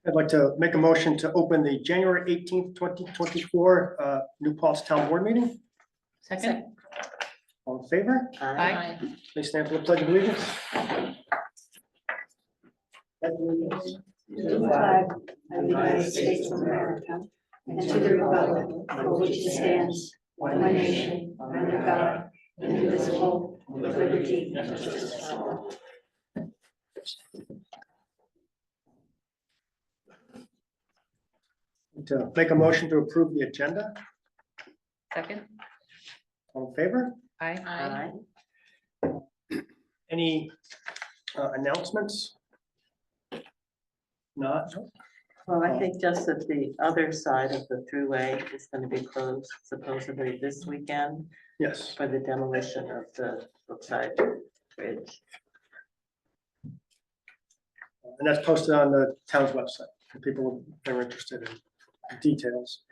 I'd like to make a motion to open the January 18th, 2024 New Paltz Town Board meeting. Second. All in favor? Aye. Please stand for the pledge of allegiance. To the flag of the United States of America and to the republic for which it stands, one nation, under God, indivisible, with liberty and justice for all. To make a motion to approve the agenda. Second. All in favor? Aye. Any announcements? Not? Well, I think just that the other side of the thruway is going to be closed supposedly this weekend Yes. for the demolition of the Brookside Bridge. And that's posted on the town's website for people that are interested in details.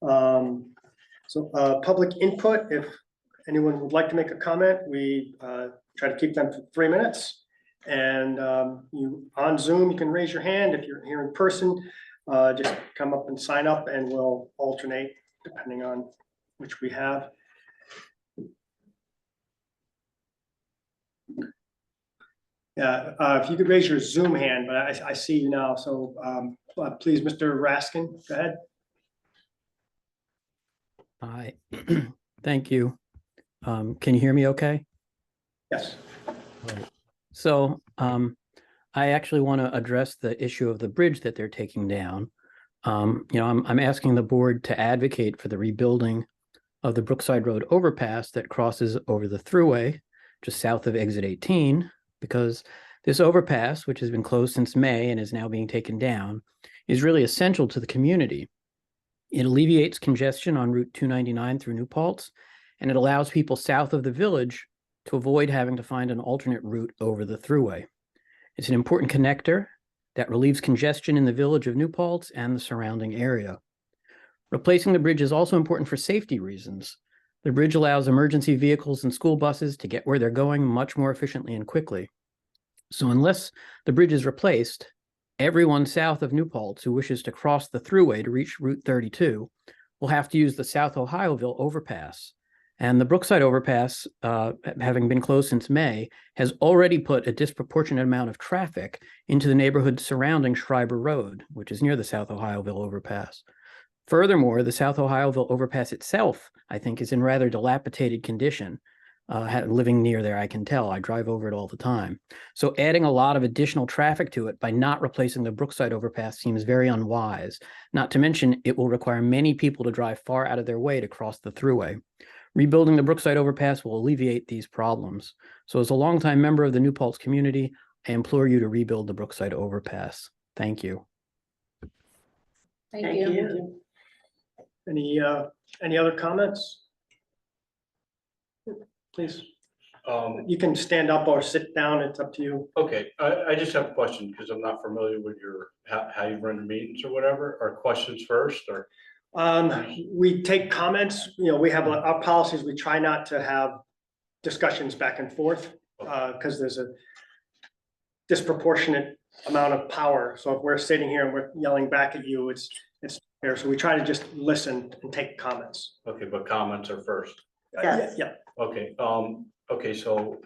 Public input, if anyone would like to make a comment, we try to keep them for 3 minutes. And you on Zoom, you can raise your hand. If you're here in person, just come up and sign up and we'll alternate depending on which we have. Yeah, if you could raise your Zoom hand, but I see you now. So please, Mr. Raskin, go ahead. Hi, thank you. Can you hear me okay? Yes. So I actually want to address the issue of the bridge that they're taking down. I'm asking the board to advocate for the rebuilding of the Brookside Road overpass that crosses over the thruway just south of exit 18, because this overpass, which has been closed since May and is now being taken down, is really essential to the community. It alleviates congestion on Route 299 through New Paltz, and it allows people south of the village to avoid having to find an alternate route over the thruway. It's an important connector that relieves congestion in the village of New Paltz and the surrounding area. Replacing the bridge is also important for safety reasons. The bridge allows emergency vehicles and school buses to get where they're going much more efficiently and quickly. So unless the bridge is replaced, everyone south of New Paltz who wishes to cross the thruway to reach Route 32 will have to use the South Ohioville overpass. And the Brookside overpass, having been closed since May, has already put a disproportionate amount of traffic into the neighborhood surrounding Schreiber Road, which is near the South Ohioville overpass. Furthermore, the South Ohioville overpass itself, I think, is in rather dilapidated condition. Living near there, I can tell. I drive over it all the time. So adding a lot of additional traffic to it by not replacing the Brookside overpass seems very unwise. Not to mention, it will require many people to drive far out of their way to cross the thruway. Rebuilding the Brookside overpass will alleviate these problems. So as a longtime member of the New Paltz community, I implore you to rebuild the Brookside overpass. Thank you. Thank you. Any other comments? Please. You can stand up or sit down. It's up to you. Okay, I just have a question because I'm not familiar with your, how you run the meetings or whatever. Are questions first or? We take comments, we have our policies. We try not to have discussions back and forth because there's a disproportionate amount of power. So if we're sitting here and we're yelling back at you, it's fair. So we try to just listen and take comments. Okay, but comments are first. Yes. Yeah. Okay, okay, so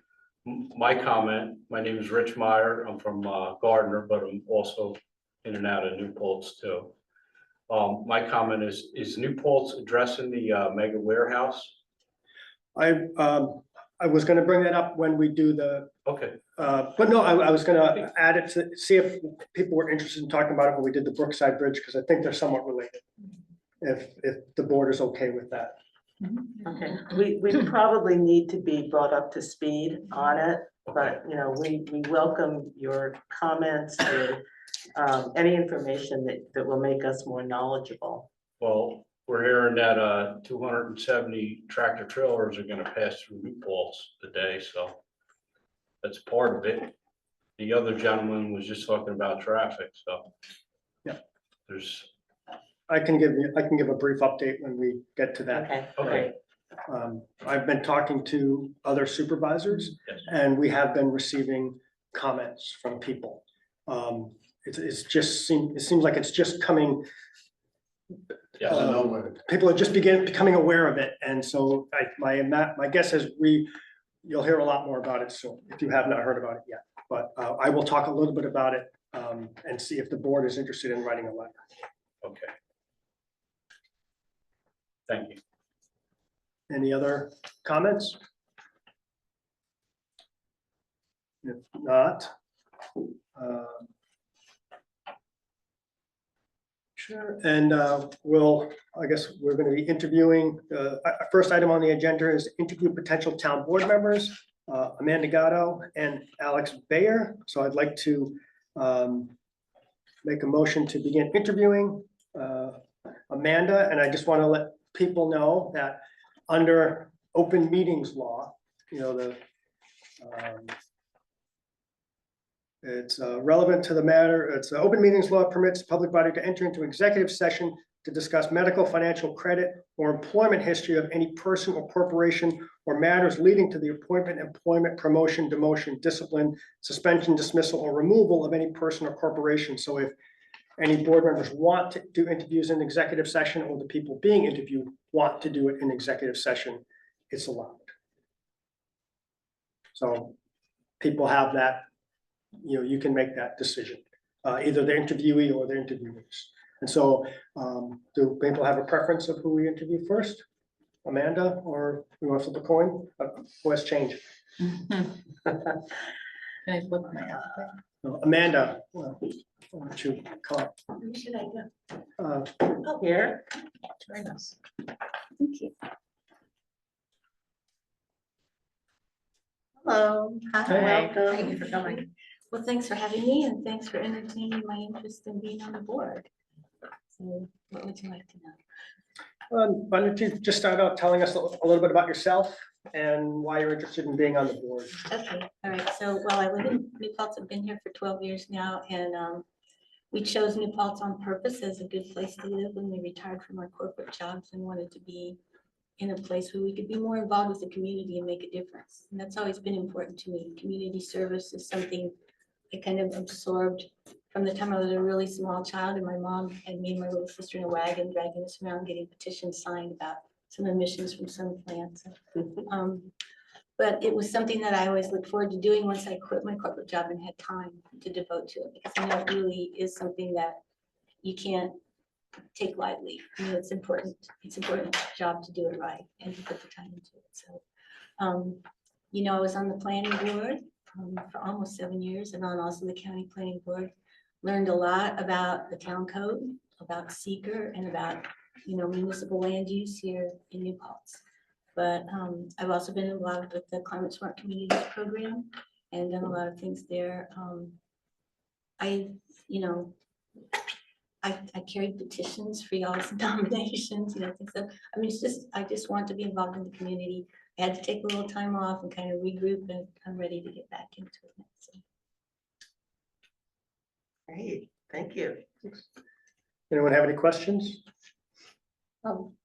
my comment, my name is Rich Meyer. I'm from Gardner, but I'm also in and out of New Paltz too. My comment is New Paltz addressing the mega warehouse? I was going to bring that up when we do the, Okay, but no, I was going to add it to see if people were interested in talking about it when we did the Brookside Bridge, because I think they're somewhat related. If the board is okay with that. Okay, we probably need to be brought up to speed on it, but we welcome your comments or any information that will make us more knowledgeable. well, we're hearing that 270 tractor trailers are gonna pass through New Paltz today, so that's part of it. The other gentleman was just talking about traffic, so. Yeah. There's, I can give a brief update when we get to that. Okay, okay, I've been talking to other supervisors yes, and we have been receiving comments from people. it seems like it's just coming. Yes. People are just becoming aware of it, and so my guess is you'll hear a lot more about it soon, if you have not heard about it yet. But I will talk a little bit about it and see if the board is interested in writing a letter. Okay. Thank you. Any other comments? If not, sure, and I guess we're going to be interviewing, first item on the agenda is interview potential town board members, Amanda Gatto and Alex Bayer. So I'd like to make a motion to begin interviewing Amanda, and I just want to let people know that under open meetings law, it's relevant to the matter. It's open meetings law permits the public body to enter into executive session to discuss medical, financial, credit, or employment history of any person or corporation or matters leading to the appointment, employment, promotion, demotion, discipline, suspension, dismissal, or removal of any person or corporation. So if any board members want to do interviews in executive session, or the people being interviewed want to do it in executive session, it's allowed. So people have that, you can make that decision, either the interviewee or the interviewers. And so do people have a preference of who we interview first? Amanda, or we want to flip a coin? Who has changed? Can I flip my outfit? Amanda, why don't you come up? Who should I go? Oh, here. Very nice. Thank you. Hello. Hi, Welcome. thank you for coming. Well, thanks for having me and thanks for entertaining my interest in being on the board. So what would you like to know? Why don't you just start out telling us a little bit about yourself and why you're interested in being on the board? Okay, all right. So, well, I live in New Paltz. I've been here for 12 years now, and we chose New Paltz on purpose as a good place to live when we retired from our corporate jobs and wanted to be in a place where we could be more involved with the community and make a difference. And that's always been important to me. Community service is something I kind of absorbed from the time I was a really small child, and my mom had me and my little sister in a wagon dragging us around getting petitions signed about some emissions from some plants. But it was something that I always looked forward to doing once I quit my corporate job and had time to devote to it, because I know it really is something that you can't take lightly. It's important. It's an important job to do it right and to put the time into it. So, I was on the planning board for almost 7 years, and on also the county planning board. Learned a lot about the town code, about seeker, and about municipal land use here in New Paltz. But I've also been involved with the Climate Smart Communities program and done a lot of things there. I carried petitions for y'all's nominations, things like, I just want to be involved in the community. I had to take a little time off and kind of regroup, and I'm ready to get back into it now. So. Great, thank you. Anyone have any questions?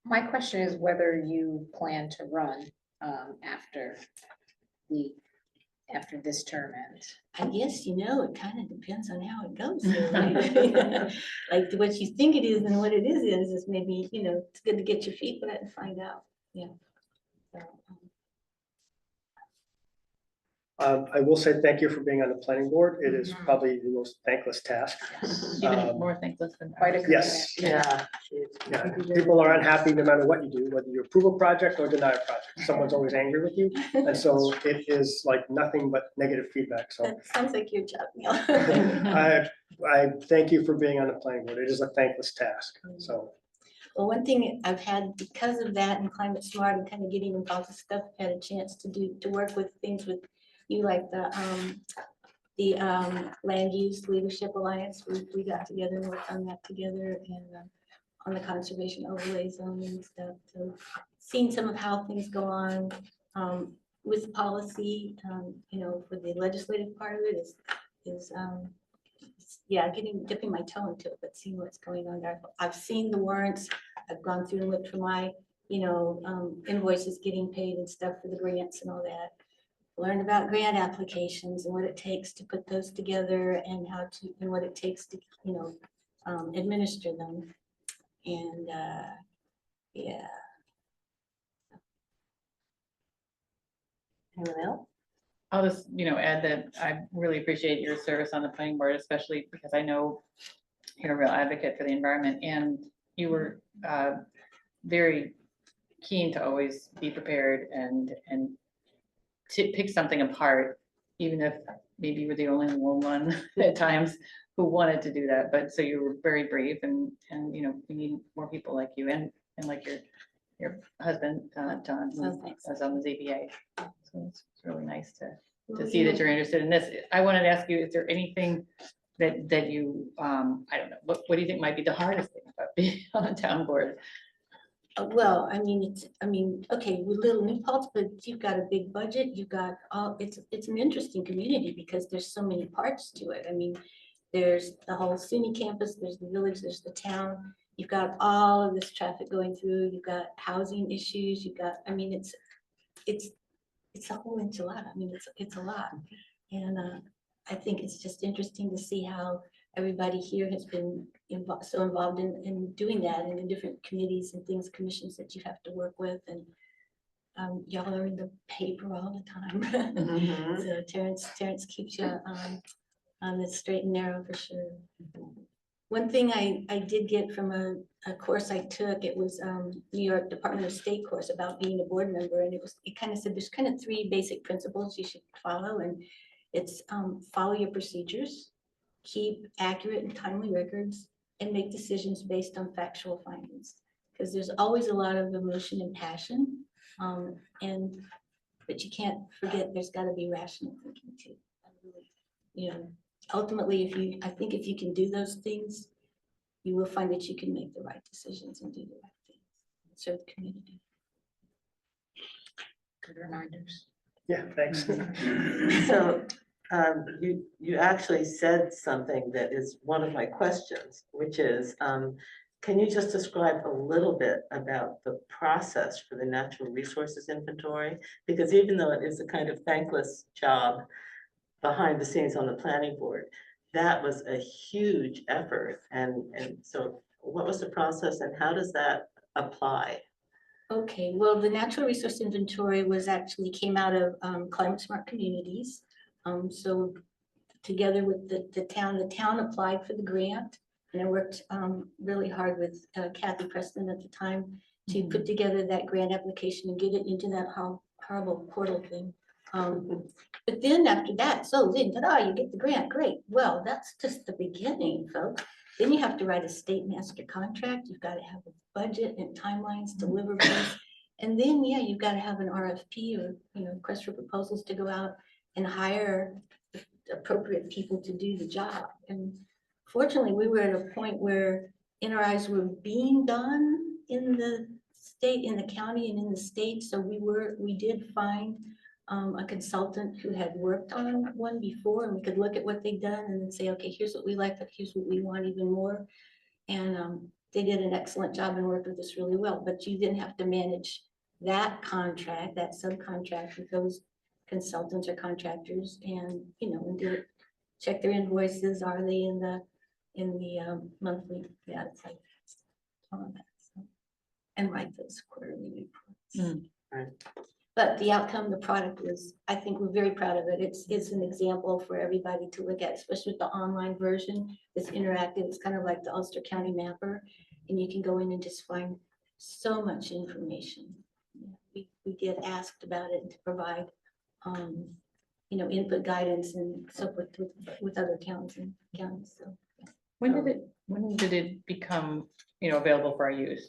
My question is whether you plan to run after this term ends. I guess, it kind of depends on how it goes. Here, right? Like what you think it is and what it is maybe, it's good to get your feet wet and find out. Yeah. So, I will say thank you for being on the planning board. It is probably the most thankless task. Even more thankless than. Quite a Yes. Yeah. Yeah, people are unhappy no matter what you do, whether you approve a project or deny a project. Someone's always angry with you. And so it is like nothing but negative feedback. So that sounds like your job, Neil. I thank you for being on the planning board. It is a thankless task. So Well, one thing I've had, because of that and Climate Smart and kind of getting involved with stuff, I've had a chance to work with things with you, like the Land Use Leadership Alliance. We got together and worked on that together, and on the conservation overlay zone and stuff. So seeing some of how things go on with policy, for the legislative part of it is dipping my toe into it, but seeing what's going on there. I've seen the warrants. I've gone through and looked for my, invoices getting paid and stuff for the grants and all that learn about grant applications and what it takes to put those together and how to, and what it takes to, administer them. And, yeah. Anyone else? I'll just, add that I really appreciate your service on the planning board, especially because I know you're a real advocate for the environment, and you were very keen to always be prepared and to pick something apart, even if maybe you were the only one at times who wanted to do that. But so you were very brave, and we need more people like you and like your husband, John, Oh, who thanks. was on the ZBA. So it's really nice to see that you're interested in this. I wanted to ask you, is there anything that you, I don't know, what do you think might be the hardest thing about being on the town board? Well, okay, we're little New Paltz, but you've got a big budget, you've got all, it's an interesting community because there's so many parts to it. I mean, there's the whole SUNY campus, there's the village, there's the town. You've got all of this traffic going through, you've got housing issues, you've got, it's a whole enchilada. I mean, it's a lot. And I think it's just interesting to see how everybody here has been so involved in doing that, and the different committees and things, commissions that you have to work with. And y'all are in the paper all the time. Mhm. So Terrence keeps you on the straight and narrow for sure. One thing I did get from a course I took, it was New York Department of State course about being a board member. And it kind of said there's kind of 3 basic principles you should follow. And it's follow your procedures, keep accurate and timely records, and make decisions based on factual findings. Because there's always a lot of emotion and passion. But you can't forget there's got to be rational thinking too. Ultimately, I think if you can do those things, you will find that you can make the right decisions and do the right things, serve the community. Good reminders. Yeah, thanks. So you actually said something that is one of my questions, which is, can you just describe a little bit about the process for the natural resources inventory? Because even though it is a kind of thankless job behind the scenes on the planning board, that was a huge effort. And so what was the process and how does that apply? Okay, well, the natural resource inventory came out of Climate Smart Communities. So together with the town applied for the grant, and I worked really hard with Kathy Preston at the time to put together that grant application and get it into that horrible portal thing. But then after that, then you get the grant, great. Well, that's just the beginning, folks. Then you have to write a state master contract. You've got to have a budget and timelines, deliverables. And then, you've got to have an RFP or, request for proposals to go out and hire appropriate people to do the job. And fortunately, we were at a point where NRIs were being done in the state, in the county, and in the state. So we did find a consultant who had worked on one before, and we could look at what they'd done and then say, okay, here's what we like, but here's what we want even more. And they did an excellent job and worked with us really well, but you didn't have to manage that contract, that subcontract with those consultants or contractors, and and check their invoices. Are they in the monthly? Yeah, it's like all of that. So, and write those quarterly reports. Right. But the outcome, the product was, I think we're very proud of it. It's an example for everybody to look at, especially with the online version. It's interactive. It's kind of like the Ulster County Mapper, and you can go in and just find so much information. We get asked about it to provide, input, guidance, and so forth with other towns and counties. So When did it become, available for our use?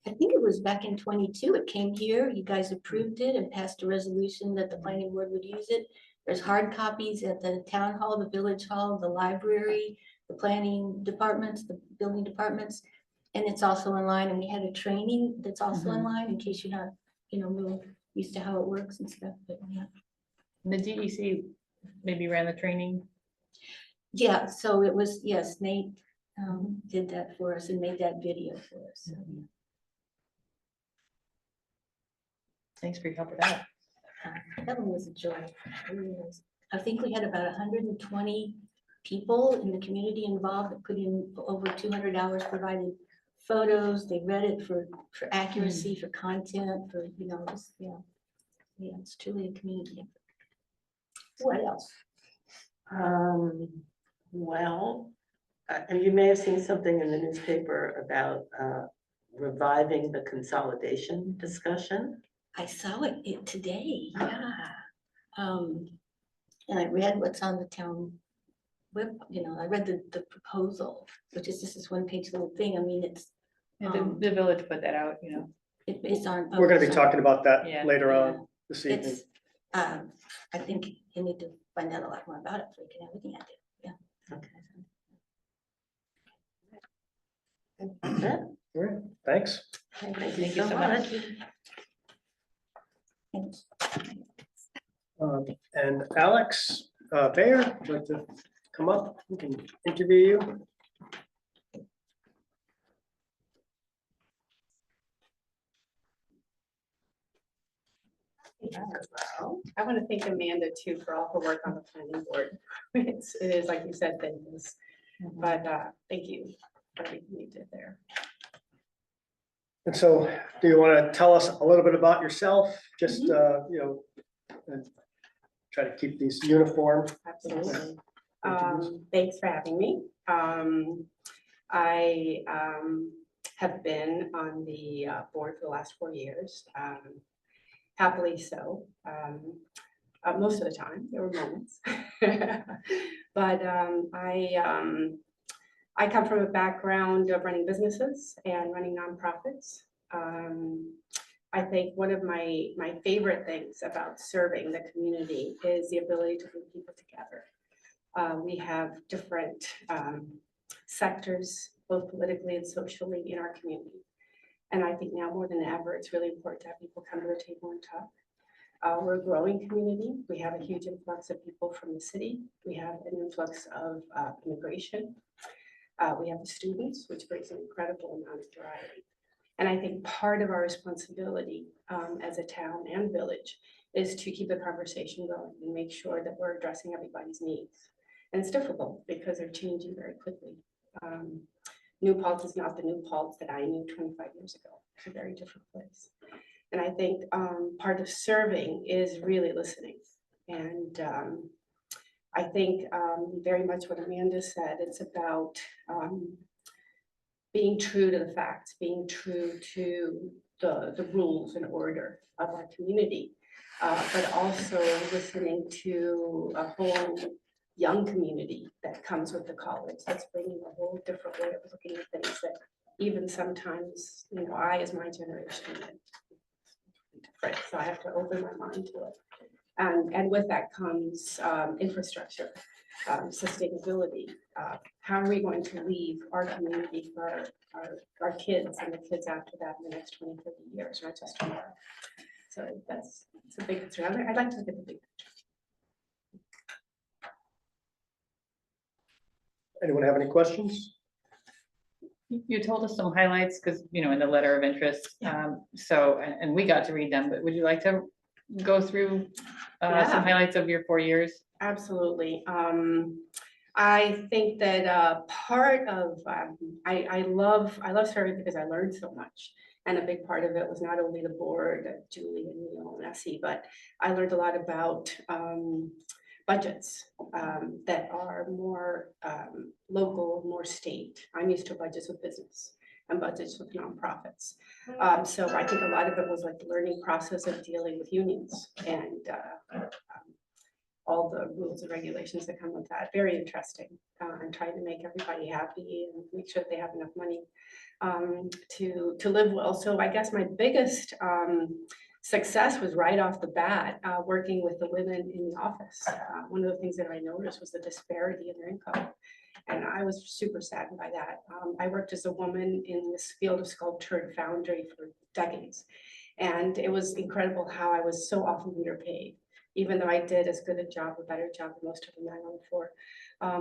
I think it was back in 22. It came here. You guys approved it and passed a resolution that the planning board would use it. There's hard copies at the town hall, the village hall, the library, the planning departments, the building departments, and it's also online. And we had a training that's also online in case you're not, real used to how it works and stuff. But yeah. The DEC maybe ran the training. Yeah, so it was, yes, Nate did that for us and made that video for us. So, Thanks for your help with that. That one was a joy. It really was. I think we had about 120 people in the community involved that put in over 200 hours, provided photos. They read it for accuracy, for content, for, just, yeah, it's truly a community effort. What else? Well, and you may have seen something in the newspaper about reviving the consolidation discussion. I saw it today, yeah. And I read what's on the town web, I read the proposal, which is just this one-page little thing. I mean, it's, Yeah, the village put that out, it's on. We're gonna be talking about that Yeah. later Yeah. on this evening. It's, I think you need to find out a lot more about it so we can have everything at it. That's it. All right, thanks. Thank you so much. Thanks. And Alex Bayer, would you like to come up? We can interview you. I want to thank Amanda too for all her work on the planning board. It is, like you said, things, but thank you for everything you did there. And so, do you want to tell us a little bit about yourself? Just, and try to keep these uniform. Absolutely. Introduce. Thanks for having me. I have been on the board for the last 4 years. Happily so. Most of the time, there were moments. But I come from a background of running businesses and running nonprofits. I think one of my favorite things about serving the community is the ability to bring people together. We have different sectors, both politically and socially, in our community. And I think now more than ever, it's really important to have people come to the table and talk. We're a growing community. We have a huge influx of people from the city. We have an influx of immigration. We have the students, which brings an incredible amount of variety. And I think part of our responsibility as a town and village is to keep the conversation going and make sure that we're addressing everybody's needs. And it's difficult because they're changing very quickly. New Paltz is not the New Paltz that I knew 25 years ago. It's a very different place. And I think part of serving is really listening. And I think very much what Amanda said, it's about being true to the facts, being true to the rules and order of our community, but also listening to a whole young community that comes with the college that's bringing a whole different way of looking at things that even sometimes, I as my generation, different, so I have to open my mind to it. And with that comes infrastructure, sustainability. How are we going to leave our community for our kids and the kids after that in the next 20, 30 years, not just tomorrow? So it's a big concern. I'd like to look at the big picture. Anyone have any questions? You told us some highlights because, in the letter of interest. So, and we got to read them, but would you like to go through some highlights of your 4 years? Absolutely. I think that part of, I love serving because I learned so much. And a big part of it was not only the board, Julie and Neil and Essie, but I learned a lot about budgets that are more local, more state. I'm used to budgets with business and budgets with nonprofits. So I think a lot of it was like the learning process of dealing with unions and all the rules and regulations that come with that. Very interesting, and trying to make everybody happy and make sure that they have enough money to live well. So I guess my biggest success was right off the bat, working with the women in the office. One of the things that I noticed was the disparity in their income. And I was super saddened by that. I worked as a woman in this field of sculpture and foundry for decades. And it was incredible how I was so often underpaid, even though I did as good a job, a better job than most of the men on the floor.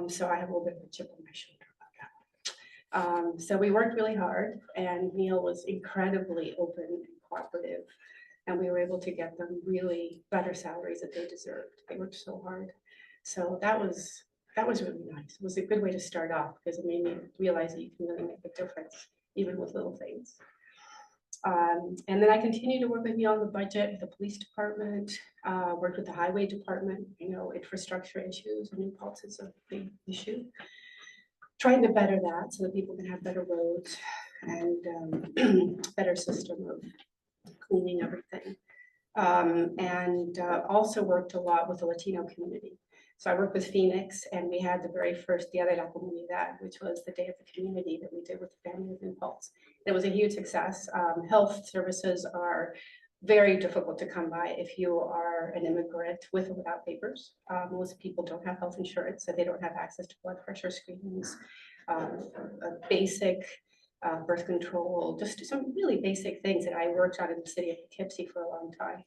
So I have a little bit of a chip on my shoulder about that. So we worked really hard, and Neil was incredibly open and cooperative. And we were able to get them really better salaries that they deserved. They worked so hard. So that was really nice. It was a good way to start off because it made me realize that you can really make a difference, even with little things. And then I continue to work with Beyond the Budget, the police department, worked with the highway department, infrastructure issues, and New Paltz is a big issue. Trying to better that so that people can have better roads and better system of cleaning everything. And also worked a lot with the Latino community. So I worked with Phoenix and we had the very first Dia de la Comunidad, which was the Day of the Community that we did with the family of New Paltz. It was a huge success. Health services are very difficult to come by if you are an immigrant with or without papers. Most people don't have health insurance, so they don't have access to blood pressure screenings, basic birth control, just some really basic things that I worked on in the city of Poughkeepsie for a long time.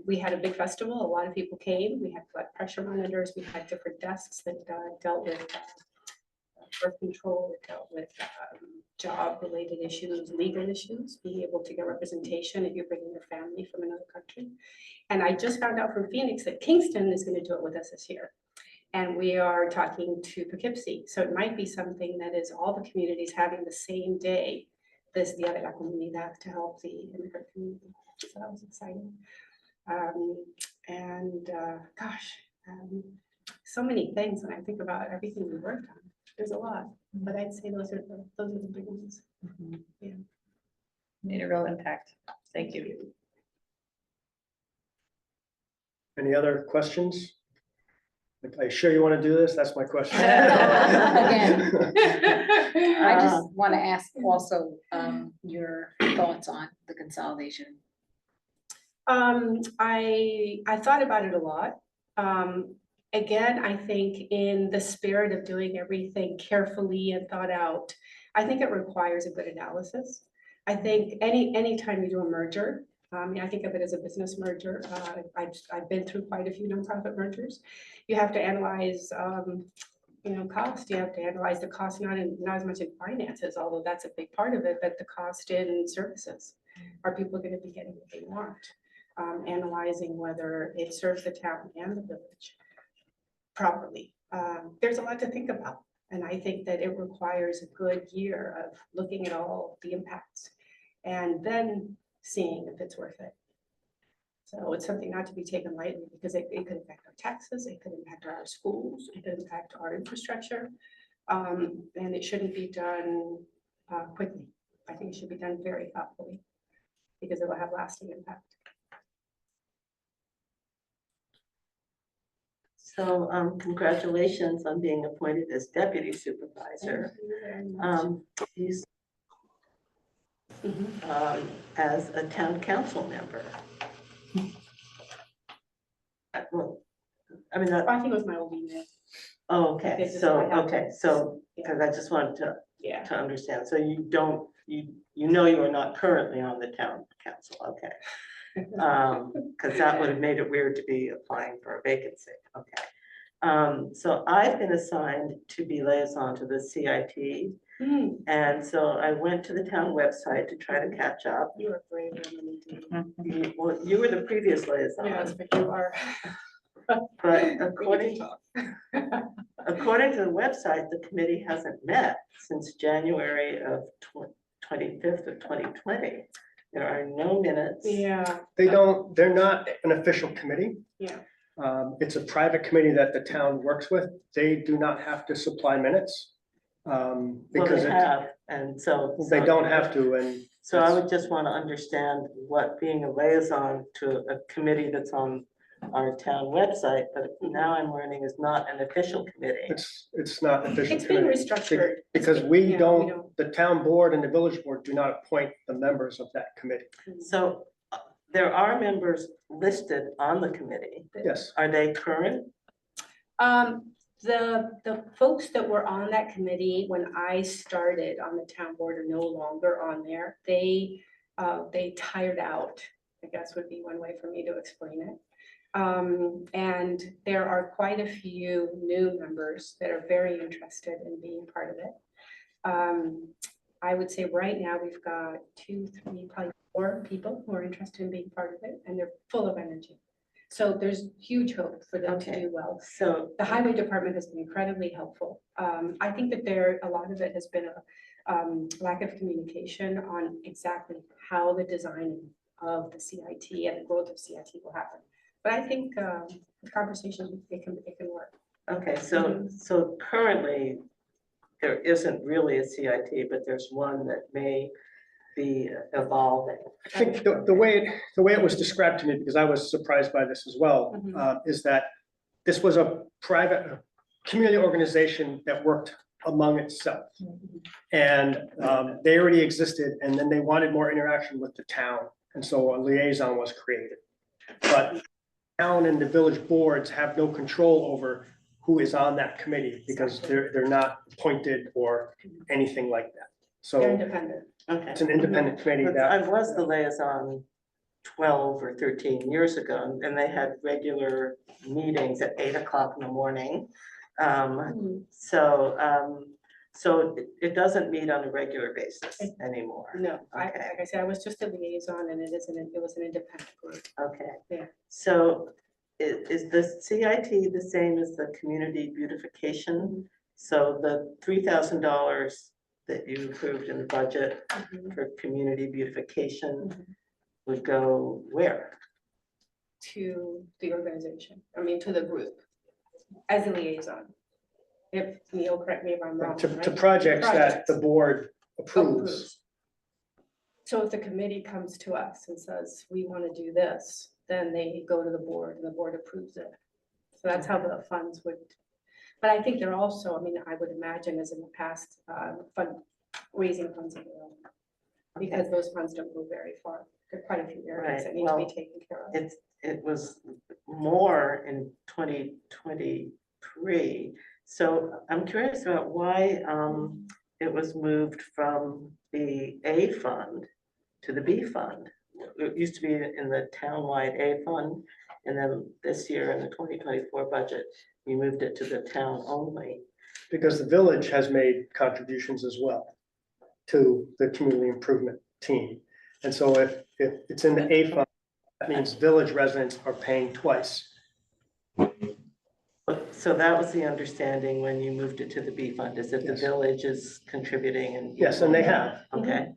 We had a big festival, a lot of people came, we had blood pressure monitors, we had different desks that dealt with birth control, it dealt with job-related issues, legal issues, being able to get representation if you're bringing your family from another country. And I just found out from Phoenix that Kingston is going to do it with us this year. And we are talking to Poughkeepsie. So it might be something that is all the communities having the same day, this Dia de la Comunidad, to help the immigrant community. So that was exciting. So many things when I think about everything we worked on. There's a lot, but I'd say those are the big ones. Yeah. Made a real impact. Thank you. Any other questions? Are you sure you want to do this? That's my question. Again. I just want to ask also your thoughts on the consolidation. I thought about it a lot. Again, I think in the spirit of doing everything carefully and thought out, I think it requires a good analysis. I think anytime you do a merger, I think of it as a business merger. I've been through quite a few nonprofit mergers. You have to analyze, cost. You have to analyze the cost, not as much in finances, although that's a big part of it, but the cost in services. Are people going to be getting what they want? Analyzing whether it serves the town and the village properly. There's a lot to think about. And I think that it requires a good year of looking at all the impacts and then seeing if it's worth it. So it's something not to be taken lightly because it could affect our taxes, it could impact our schools, it could impact our infrastructure. And it shouldn't be done quickly. I think it should be done very thoughtfully because it will have lasting impact. So congratulations on being appointed as deputy supervisor. He's as a town council member. Well, I mean, I think it was my old email. oh, okay, This is so, what happened. okay, so, Yeah. because I just wanted to Yeah. understand, so you don't, you are not currently on the town council, okay. Because that would have made it weird to be applying for a vacancy, okay. So I've been assigned to be liaison to the CIP, and so I went to the town website to try to catch up. You were brave than me. Well, you were the previous liaison. Yes, but you are. But according to the website, the committee hasn't met since January of 25th of 2020. There are no minutes. Yeah, They're not an official committee. yeah. It's a private committee that the town works with. They do not have to supply minutes. Well, Because they have, and so. they don't have to, and So I would just want to understand what being a liaison to a committee that's on our town website, but now I'm learning is not an official committee. it's not an official It's being committee. restructured. Because Yeah, we don't, the town board and the village board do not appoint the members of that committee. So there are members listed on the committee. Yes, Are they current? The folks that were on that committee when I started on the town board are no longer on there. They tired out, I guess would be one way for me to explain it. And there are quite a few new members that are very interested in being part of it. I would say right now we've got 2, 3, probably or people who are interested in being part of it, and they're full of energy. So there's huge hope for them to Okay. do well. So, The highway department has been incredibly helpful. I think that a lot of it has been a lack of communication on exactly how the design of the CIT and the growth of CIT will happen. But I think the conversation, it can work. okay, so currently, there isn't really a CIT, but there's one that may be evolving. I think the way it was described to me, because I was surprised by this as well, Mhm. is that this was a private community organization that worked among itself. And they already existed, and then they wanted more interaction with the town, and so a liaison was created. But town and the village boards have no control over who is on that committee, because they're not appointed or anything like that. They're So independent. Okay. it's an independent committee But that. I was the liaison 12 or 13 years ago, and they had regular meetings at 8 o'clock in the morning. So it doesn't meet on a regular basis anymore. No, Okay. like I said, I was just a liaison, and it was an independent group. Okay. Yeah. So is the CIT the same as the community beautification? So the $3,000 that you approved in the budget for community beautification would go where? To the organization, I mean, to the group, as a liaison. If Neil, correct me if I'm wrong. To right? projects that the Projects. board approves. Approves. So if the committee comes to us and says, we want to do this, then they go to the board and the board approves it. So that's how the funds would, but I think they're also, I mean, I would imagine as in the past, raising funds of their own. Because those funds don't go very far. There are quite a few areas Right, that need to be well, taken care of. It was more in 2023. So I'm curious about why it was moved from the A fund to the B fund. It used to be in the townwide A fund, and then this year in the 2024 budget, we moved it to the town only. Because the village has made contributions as well to the community improvement team. And so if it's in the A fund, that means village residents are paying twice. So that was the understanding when you moved it to the B fund, is that the Yes. village is contributing and. Yes, and they have. Okay.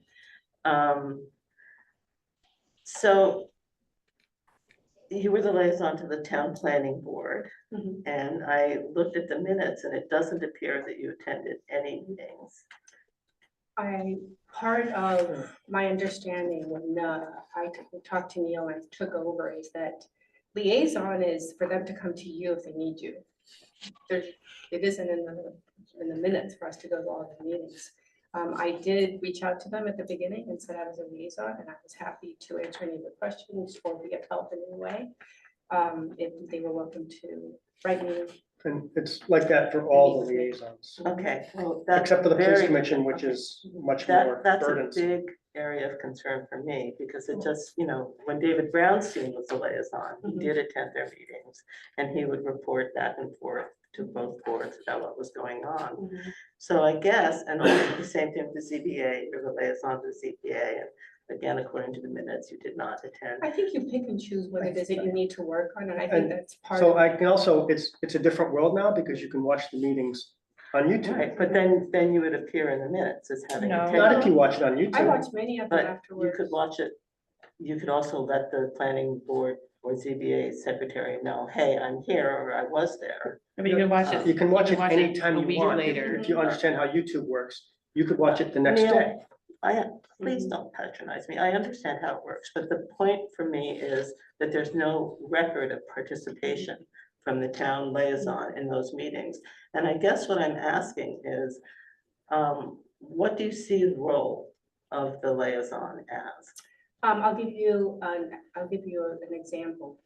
So you were the liaison to the town planning board, Mhm. and I looked at the minutes, and it doesn't appear that you attended any meetings. Part of my understanding when I talked to Neil and took over is that liaison is for them to come to you if they need you. It isn't in the minutes for us to go to all the meetings. I did reach out to them at the beginning and said I was a liaison, and I was happy to answer any of the questions or be of help in any way. If they were welcome to write me. And it's like that for all the liaisons, Okay, well, that's except for the police very- commission, which is much more That's a burdensome. big area of concern for me, because it just, when David Brownstein was the liaison, he Mhm. did attend their meetings, and he would report back and forth to both boards about what was going on. So I guess, and also the same thing with the ZBA, you're the liaison to the ZBA, and again, according to the minutes, you did not attend. I think you pick and choose what it is that you need to work on, and I think And that's part So of I it. can also, it's a different world now because you can watch the meetings on YouTube. Right, but then you would appear in the minutes as having No. attended. Not if you watch it on I YouTube. watched many of them But you afterwards. could watch it, you could also let the planning board or ZBA secretary know, hey, I'm here, or I was there. I mean, you can watch it. You can watch it a anytime you week want. later. If you understand how YouTube works, you could watch it the next Neil, day. Please don't patronize me. I understand how it works, but the point for me is that there's no record of participation from the town liaison in those meetings. And I guess what I'm asking is, what do you see the role of the liaison as? I'll give you an example.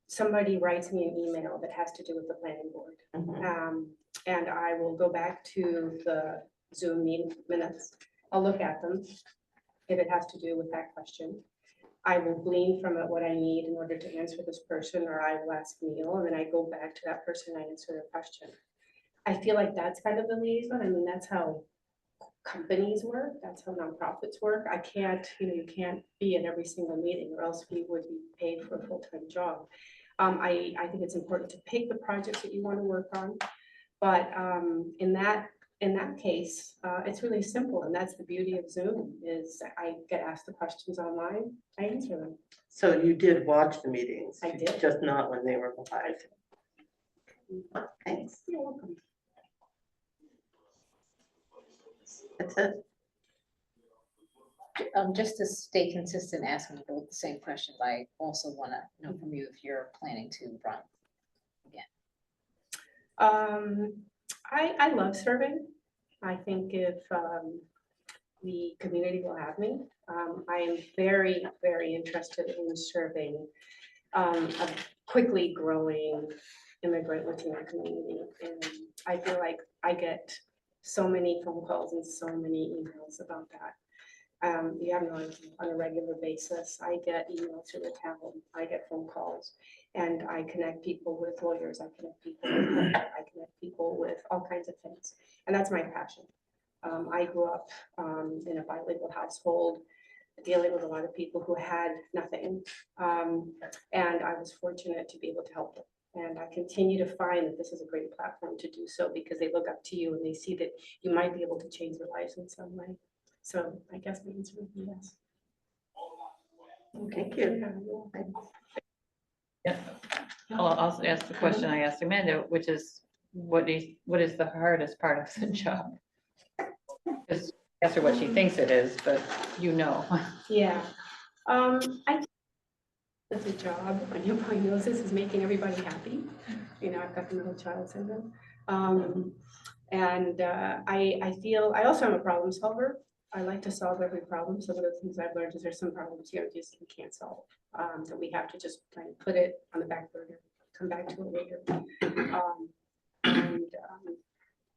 Somebody writes me an email that has to do with the planning board. Mhm. And I will go back to the Zoom meeting minutes. I'll look at them if it has to do with that question. I will glean from it what I need in order to answer this person, or I will ask Neil, and then I go back to that person and I answer their question. I feel like that's kind of the liaison. I mean, that's how companies work, that's how nonprofits work. I can't, you can't be in every single meeting or else we would be paid for a full-time job. I think it's important to pick the projects that you want to work on. But in that case, it's really simple, and that's the beauty of Zoom, is I get asked the questions online, I answer them. So you did watch the meetings? I did. Just not when they were live? Thanks. You're welcome. That's it. Just to stay consistent, asking both the same questions, I also want to know from you if you're planning to run. I love serving. I think if the community will have me, I am very, very interested in serving a quickly growing immigrant Latino community. And I feel like I get so many phone calls and so many emails about that. You have no idea, on a regular basis. I get emails to the town, I get phone calls, and I connect people with lawyers, I connect people with, I connect people with all kinds of things. And that's my passion. I grew up in a bilingual household, dealing with a lot of people who had nothing. And I was fortunate to be able to help them. And I continue to find that this is a great platform to do so, because they look up to you and they see that you might be able to change their lives in some way. So I guess the answer would be yes. Thank you. Yeah. I'll also ask the question I asked Amanda, which is, what is the hardest part of the job? Just ask her what she thinks it is, but you know. Yeah. I think the job on your prognosis is making everybody happy. I've got the middle child syndrome. And I feel, I also am a problem solver. I like to solve every problem. Some of the things I've learned is there's some problems here just we can't solve, that we have to just kind of put it on the back burner, come back to it later.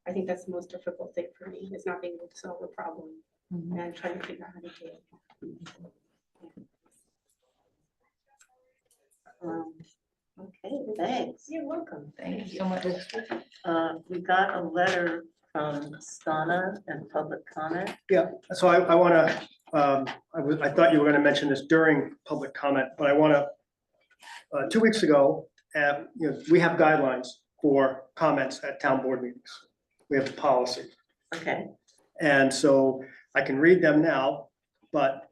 I think that's the most difficult thing for me, is not being able to solve a problem and trying to figure out how to do it. Okay, thanks. You're welcome. Thank you so much. We got a letter from Stana and public comment. Yeah, so I want to, I thought you were going to mention this during public comment, but I want to, 2 weeks ago, we have guidelines for comments at town board meetings. We have a policy. Okay. And so I can read them now, but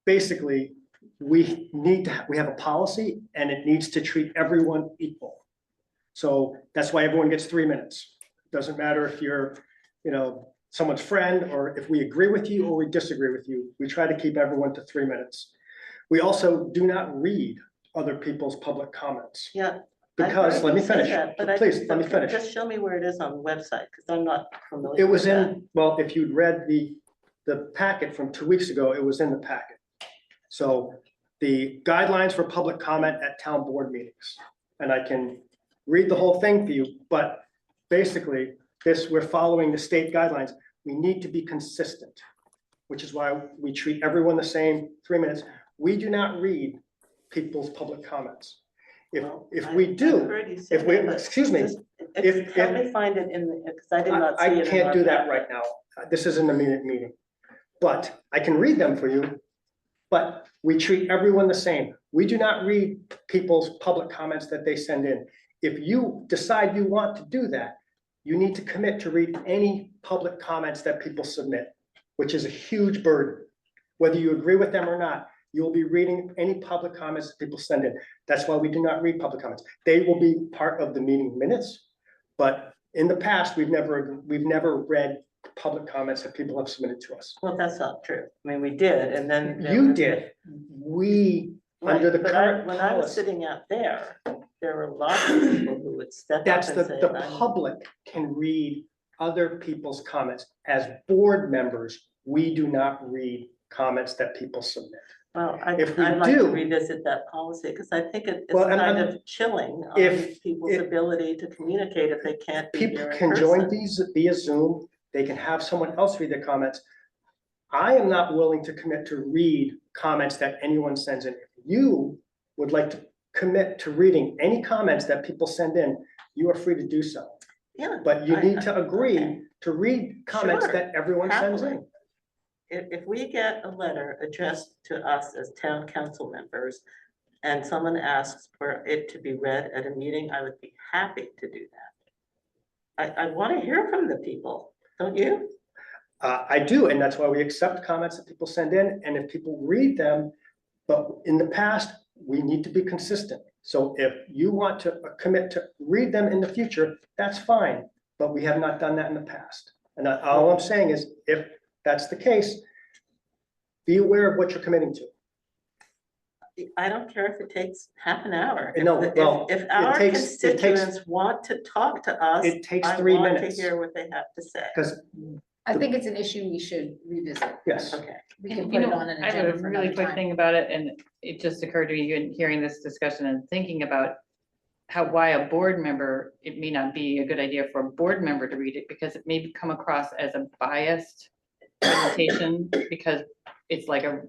basically, we have a policy and it needs to treat everyone equal. So that's why everyone gets 3 minutes. Doesn't matter if you're, someone's friend, or if we agree with you or we disagree with you. We try to keep everyone to 3 minutes. We also do not read other people's public comments. Yeah. Because, let me finish, please, let me finish. Just show me where it is on the website, because I'm not familiar. It was with that. in, well, if you'd read the packet from 2 weeks ago, it was in the packet. So the guidelines for public comment at town board meetings, and I can read the whole thing for you, but basically we're following the state guidelines. We need to be consistent, which is why we treat everyone the same, 3 minutes. We do not read people's public comments. If we do, if we, excuse me, Help me find it in the, because I did not see it. I in can't our do that packet. right now. This isn't a meeting, but I can read them for you. But we treat everyone the same. We do not read people's public comments that they send in. If you decide you want to do that, you need to commit to read any public comments that people submit, which is a huge burden. Whether you agree with them or not, you will be reading any public comments that people send in. That's why we do not read public comments. They will be part of the meeting minutes, but in the past, we've never read public comments that people have submitted to us. Well, that's not true. I mean, we did, and then. there You was- did. We, Right, under the but current when I was policy, sitting out there, there were lots of people who would step up and that's say. the "I'm-" public can read other people's comments. As board members, we do not read comments that people submit. Well, If we I'd like to do- revisit that policy, because I think it's Well, and kind I'm- of chilling on if- people's if- ability to communicate if they can't be People here in can join person. these via Zoom. They can have someone else read their comments. I am not willing to commit to read comments that anyone sends in. If you would like to commit to reading any comments that people send in, you are free to do so. Yeah. But you need to agree okay. to read comments Sure, that everyone sends happily. in. If we get a letter addressed to us as town council members and someone asks for it to be read at a meeting, I would be happy to do that. I want to hear from the people, don't you? I do, and that's why we accept comments that people send in, and if people read them, but in the past, we need to be consistent. So if you want to commit to read them in the future, that's fine, but we have not done that in the past. And all I'm saying is, if that's the case, be aware of what you're committing to. I don't care if it takes half an hour. No, well, If it our takes- constituents want to talk to us, It takes I 3 want to minutes, hear what they have to say. because, I think it's an issue we should revisit. yes, Okay. We And can you put it know, on an I have agenda a for really another quick time. thing about it, and it just occurred to me, in hearing this discussion and thinking about why a board member, it may not be a good idea for a board member to read it, because it may come across as a biased presentation, because it's like a,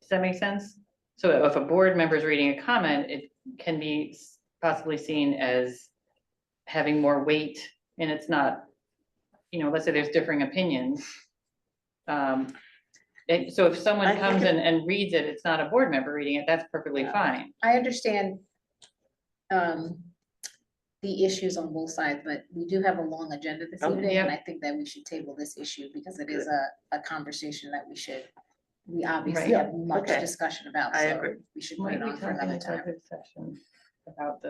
does that make sense? So if a board member is reading a comment, it can be possibly seen as having more weight, and it's not, let's say there's differing opinions. So if I someone think comes in and reads it, it's not a board member reading it, that's perfectly Yeah. fine. I understand the issues on both sides, but we do have a long agenda this Okay. evening, and I think that we should table this issue because it is a conversation that we obviously Right. have much Okay. discussion about, I so agree. we should put Might it we on for talk in another time. executive session about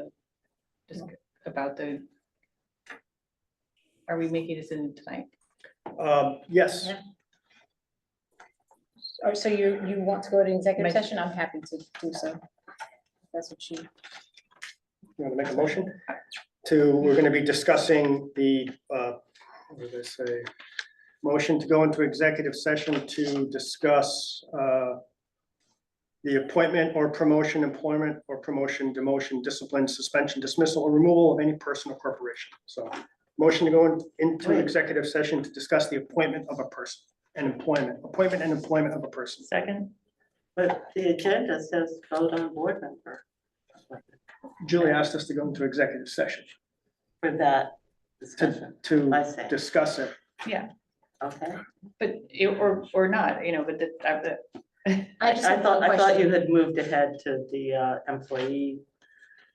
about the, are we making this in tonight? yes. Yeah. So you want to go to executive Make- session? I'm happy to do so. That's what you. You want to make a motion we're going to be discussing the, what did I say? Motion to go into executive session to discuss the appointment or promotion, employment or promotion, demotion, discipline, suspension, dismissal, or removal of any person or corporation. So motion to go into Wait. executive session to discuss the appointment of a person and appointment and employment of a person. Second? But the agenda says vote on board member Julie asked us to go into executive session for that discussion. I to see. discuss it. Yeah, Okay. but, or not, but I just have one I thought you question. had moved ahead to the employee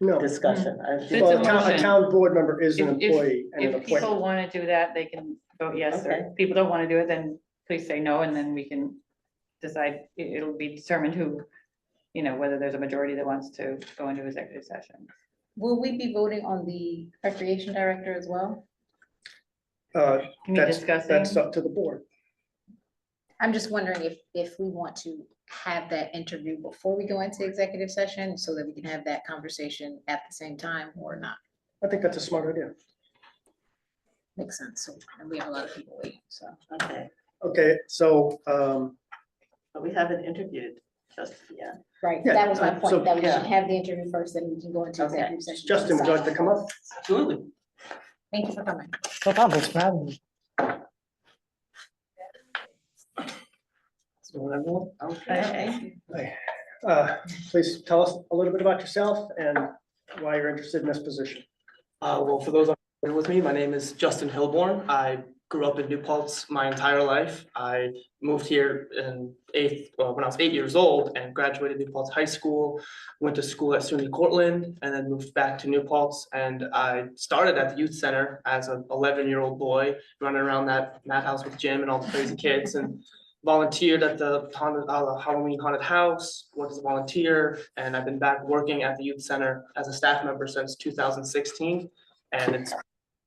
No, discussion. It's well, a a town, a motion. town board member is an If- employee and an if people appointment. want to do that, they can vote yes, or Okay. if people don't want to do it, then please say no, and then we can decide, it'll be determined who, whether there's a majority that wants to go into executive session. Will we be voting on the recreation director as well? Can we That's discuss up to the board. I'm just wondering if we want to have that interview before we go into executive session so that we can have that conversation at the same time or not. I think that's a smart idea. Makes sense. So, and we have a lot of people waiting, so. Okay, Okay, so, but we haven't interviewed just yet. Right, Yeah, that was my so- point, that we yeah. should have the interview first, then we can go into Okay. executive session. Justin, would you like to come up? Absolutely. Thank you for coming. No problem, thanks for having me. Okay. Please tell us a little bit about yourself and why you're interested in this position. Well, for those unfamiliar with me, my name is Justin Hilborn. I grew up in New Paltz my entire life. I moved here when I was 8 years old and graduated New Paltz High School, went to school at SUNY Cortland, and then moved back to New Paltz. And I started at the youth center as an 11-year-old boy, running around that house with Jim and all the crazy kids, and volunteered at the Halloween haunted house, worked as a volunteer, and I've been back working at the youth center as a staff member since 2016. And it's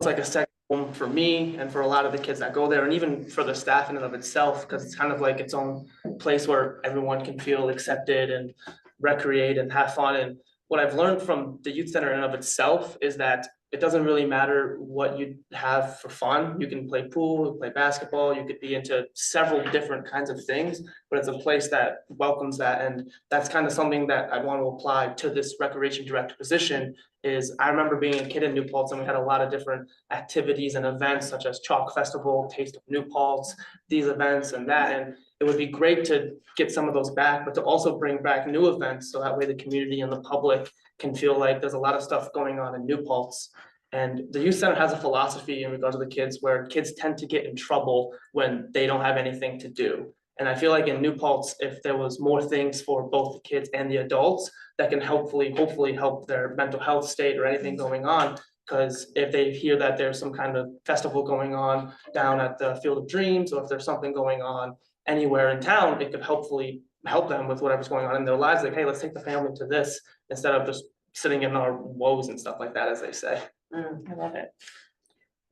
like a second home for me and for a lot of the kids that go there, and even for the staff in and of itself, because it's kind of like its own place where everyone can feel accepted and recreate and have fun. And what I've learned from the youth center in and of itself is that it doesn't really matter what you have for fun. You can play pool, play basketball, you could be into several different kinds of things, but it's a place that welcomes that. And that's kind of something that I want to apply to this recreation director position. Is I remember being a kid in New Paltz and we had a lot of different activities and events such as Chalk Festival, Taste of New Paltz, these events and that. And it would be great to get some of those back, but to also bring back new events so that way the community and the public can feel like there's a lot of stuff going on in New Paltz. And the youth center has a philosophy in regards to the kids where kids tend to get in trouble when they don't have anything to do. And I feel like in New Paltz, if there was more things for both the kids and the adults that can hopefully help their mental health state or anything going on. Because if they hear that there's some kind of festival going on down at the Field of Dreams, or if there's something going on anywhere in town, it could hopefully help them with whatever's going on in their lives. Like, hey, let's take the family to this instead of just sitting in our woes and stuff like that, as they say. I love it.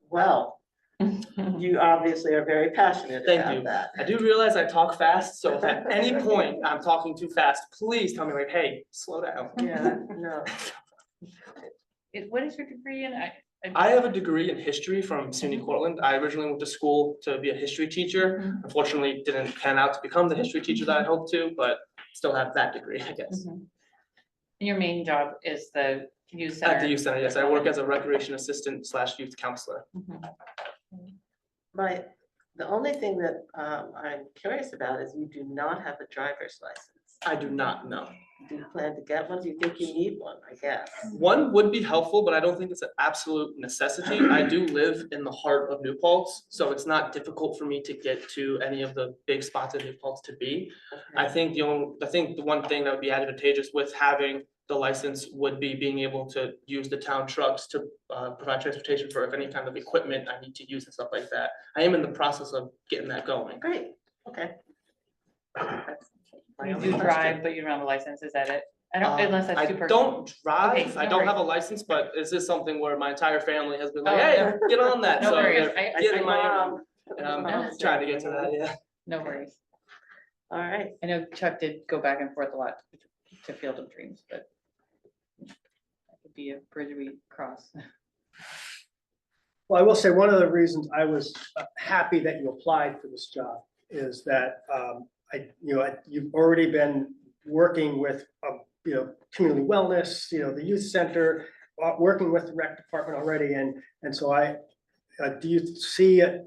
Well, you obviously are very passionate Thank about you. that. I do realize I talk fast, so if at any point I'm talking too fast, please tell me like, hey, slow down. Yeah, no. What is your degree in? I have a degree in history from SUNY Cortland. I originally went to school to be a history teacher. Unfortunately, didn't pan out to become the history teacher that I hoped to, but still have that degree, I guess. Mhm. Your main job is the youth center? At the youth center, yes, I work as a recreation assistant / youth counselor. Mhm. The only thing that I'm curious about is you do not have a driver's license. I do not know. Do you plan to get one? Do you think you need one, I guess? One would be helpful, but I don't think it's an absolute necessity. I do live in the heart of New Paltz, so it's not difficult for me to get to any of the big spots in New Paltz to be. I think the one thing that would be advantageous with having the license would be being able to use the town trucks to provide transportation for any kind of equipment I need to use and stuff like that. I am in the process of getting that going. Great, okay. You do drive, but you don't have a license, is that it? I don't, unless I that's too personal. don't drive, Okay, I no don't have a worries. license, but is this something where my entire family has been like, Oh, hey, no. get on that? No So worries. they're I- getting my, Mom. and I'm No. trying to get to that, yeah. No worries. All right, I know Chuck did go back and forth a lot to Field of Dreams, but that could be a bridge we cross. Well, I will say, one of the reasons I was happy that you applied for this job is that you've already been working with, community wellness, the youth center, working with the rec department already, and so do you see a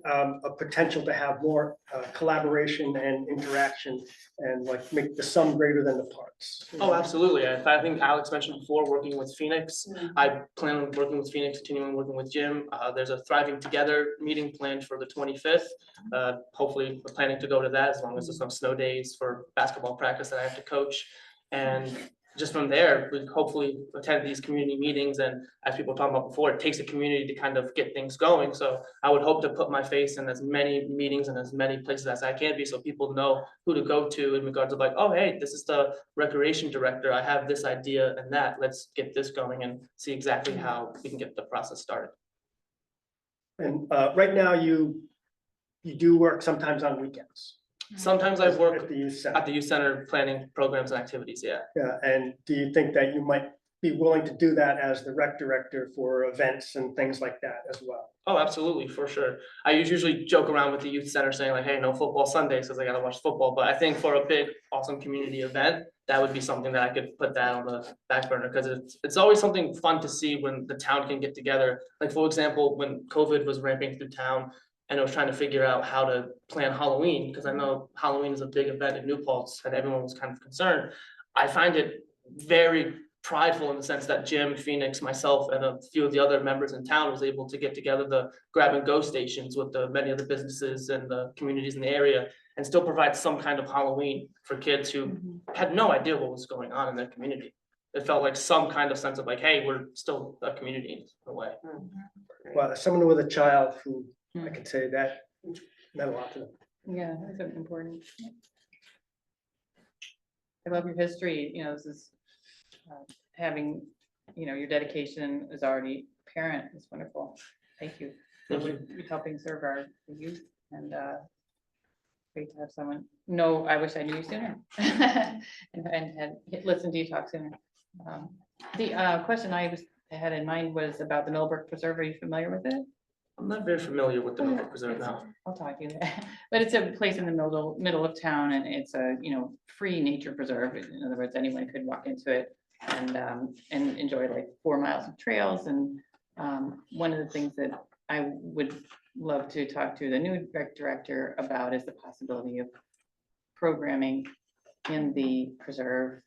potential to have more collaboration and interaction and like make the sum greater than the parts? Oh, absolutely. I think Alex mentioned before, working with Phoenix. I plan on working with Phoenix, continuing working with Jim. There's a Thriving Together meeting planned for the 25th. Hopefully, we're planning to go to that as long as there's no snow days for basketball practice that I have to coach. And just from there, we hopefully attend these community meetings. And as people talked about before, it takes a community to kind of get things going. So I would hope to put my face in as many meetings and as many places as I can be, so people know who to go to in regards of like, oh, hey, this is the recreation director. I have this idea and that. Let's get this going and see exactly how we can get the process started. And right now, you do work sometimes on weekends. Sometimes I work At the youth center. at the youth center planning programs and activities, yeah. Yeah, and do you think that you might be willing to do that as the rec director for events and things like that as well? Oh, absolutely, for sure. I usually joke around with the youth center saying like, hey, no football Sundays because I gotta watch football. But I think for a big, awesome community event, that would be something that I could put that on the back burner, because it's always something fun to see when the town can get together. Like, for example, when COVID was ramping through town and I was trying to figure out how to plan Halloween, because I know Halloween is a big event in New Paltz and everyone was kind of concerned. I find it very prideful in the sense that Jim, Phoenix, myself, and a few of the other members in town was able to get together the grab and go stations with many of the businesses and the communities in the area and still provide some kind of Halloween for kids who had no idea what was going on in their community. It felt like some kind of sense of like, hey, we're still a community in a way. Well, as someone with a child who, I can say that meant a lot to them. Yeah, that's important. I love your history, this is having, your dedication is already apparent. It's wonderful. Thank you. Thank you. You're helping serve our youth, and great to have someone. No, I wish I knew you sooner and had listened to you talk sooner. The question I had in mind was about the Millbrook Preserve. Are you familiar with it? I'm not very familiar with the Millbrook Preserve now. I'll talk to you there. But it's a place in the middle of town, and it's a, free nature preserve. In other words, anyone could walk into it and enjoy like 4 miles of trails. And one of the things that I would love to talk to the new rec director about is the possibility of programming in the preserve.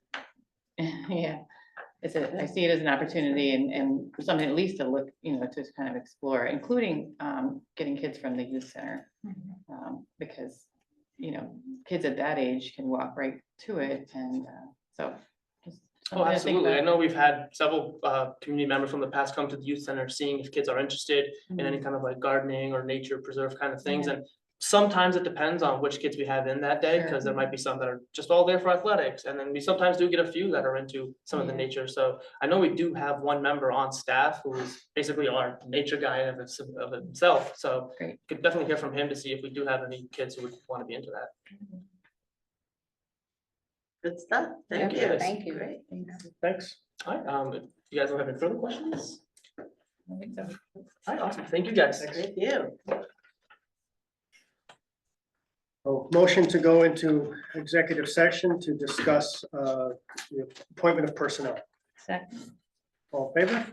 Yeah, I see it as an opportunity and something at least to look, to kind of explore, including getting kids from the youth center. Because, kids at that age can walk right to it and so. just Oh, something to think absolutely. I about. know we've had several community members from the past come to the youth center, seeing if kids are interested in any kind of like gardening or nature preserve kind of things. Yeah. And sometimes it depends on which kids we have in that day, Sure. because there might be some that are just all there for athletics. And then we sometimes do get a few that are into some of the Yeah. nature. So I know we do have one member on staff who is basically our nature guy of himself. So Great. could definitely hear from him to see if we do have any kids who would want to be into that. Good stuff. Thank Yeah, you. Thank you. Great. Thanks. All right, if you guys don't have any further questions? I think so. All right, awesome. Thank you, guys. Thank you. Oh, motion to go into executive session to discuss the appointment of personnel. Second. All in favor?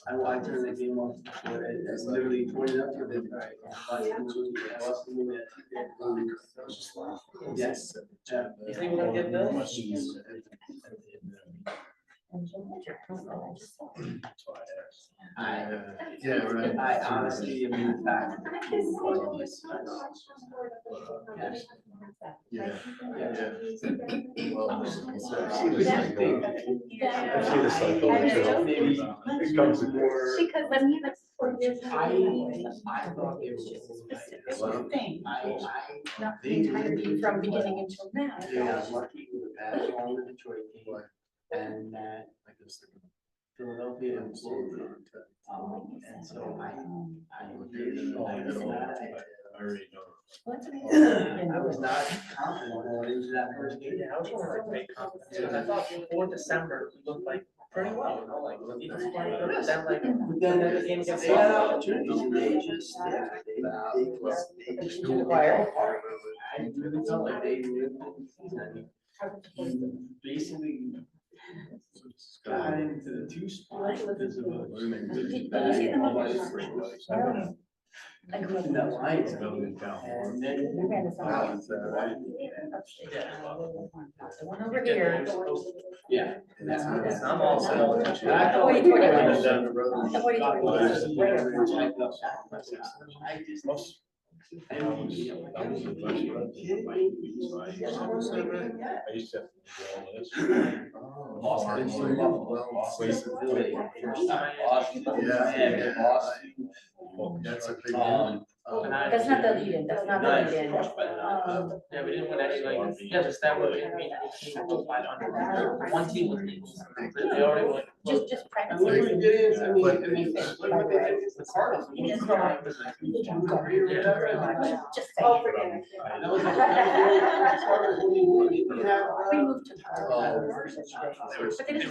I, I turned the game off. It's literally pointed up to the. Yes. You think we're gonna get this? Yeah, right. I honestly am back. Yeah. Well, she was like, I've seen the cycle. Maybe it comes more. Because let me. I thought they were. They From beginning until now. Yeah, I was lucky with the pass on the Detroit game. And that, like, Philadelphia and Florida. And so I really, I was not confident going into that first game. Yeah, I was wondering if they confidence. I thought before December, we looked like pretty well, like, Eagles playing good, but then like. But then the game against they had opportunities and they just, they just don't fire. I really felt like they basically got into the two spot because of that Lions building down. And then. Wow, is that right? The one over here. Yeah. I'm all set. I thought we were going down the road. I used to have to do all this. That's a big one. That's not the lead in, that's not the lead in. Yeah, we didn't win any, like, yeah, just that way, I mean, we came up 500. One team was Eagles. They already won. Just practice. When we get in, I mean, look what they did with the Cardinals. Just say. Oh, forget it. That was like- We moved to. But they just didn't.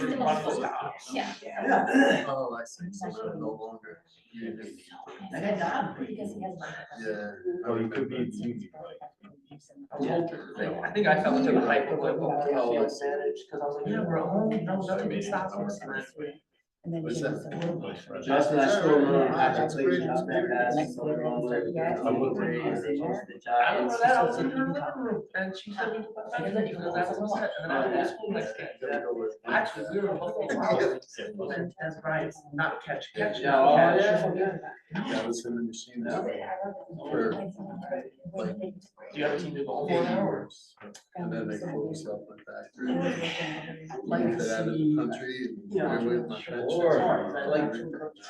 Yeah. Oh, I see. So they're no longer. I got Don, because he has. Yeah. Oh, you could be. I think I fell into the hype of like, oh, Oh, field I see. advantage, because I was like, yeah, we're at home, no, nothing can stop us. And then What's What's that? Justin, I still remember Patrick Clayton, was fantastic. I don't know that, I was in her living room, and she said, we were because I was upset, and then I went to school next day. Actually, we were both. That's right, not catch. Yeah, oh, yeah. That was in the machine now. For, like, Do you have a team to go for now, or? and then they close up with that. Like, get out of the country, and they're with my country. Sure. Like,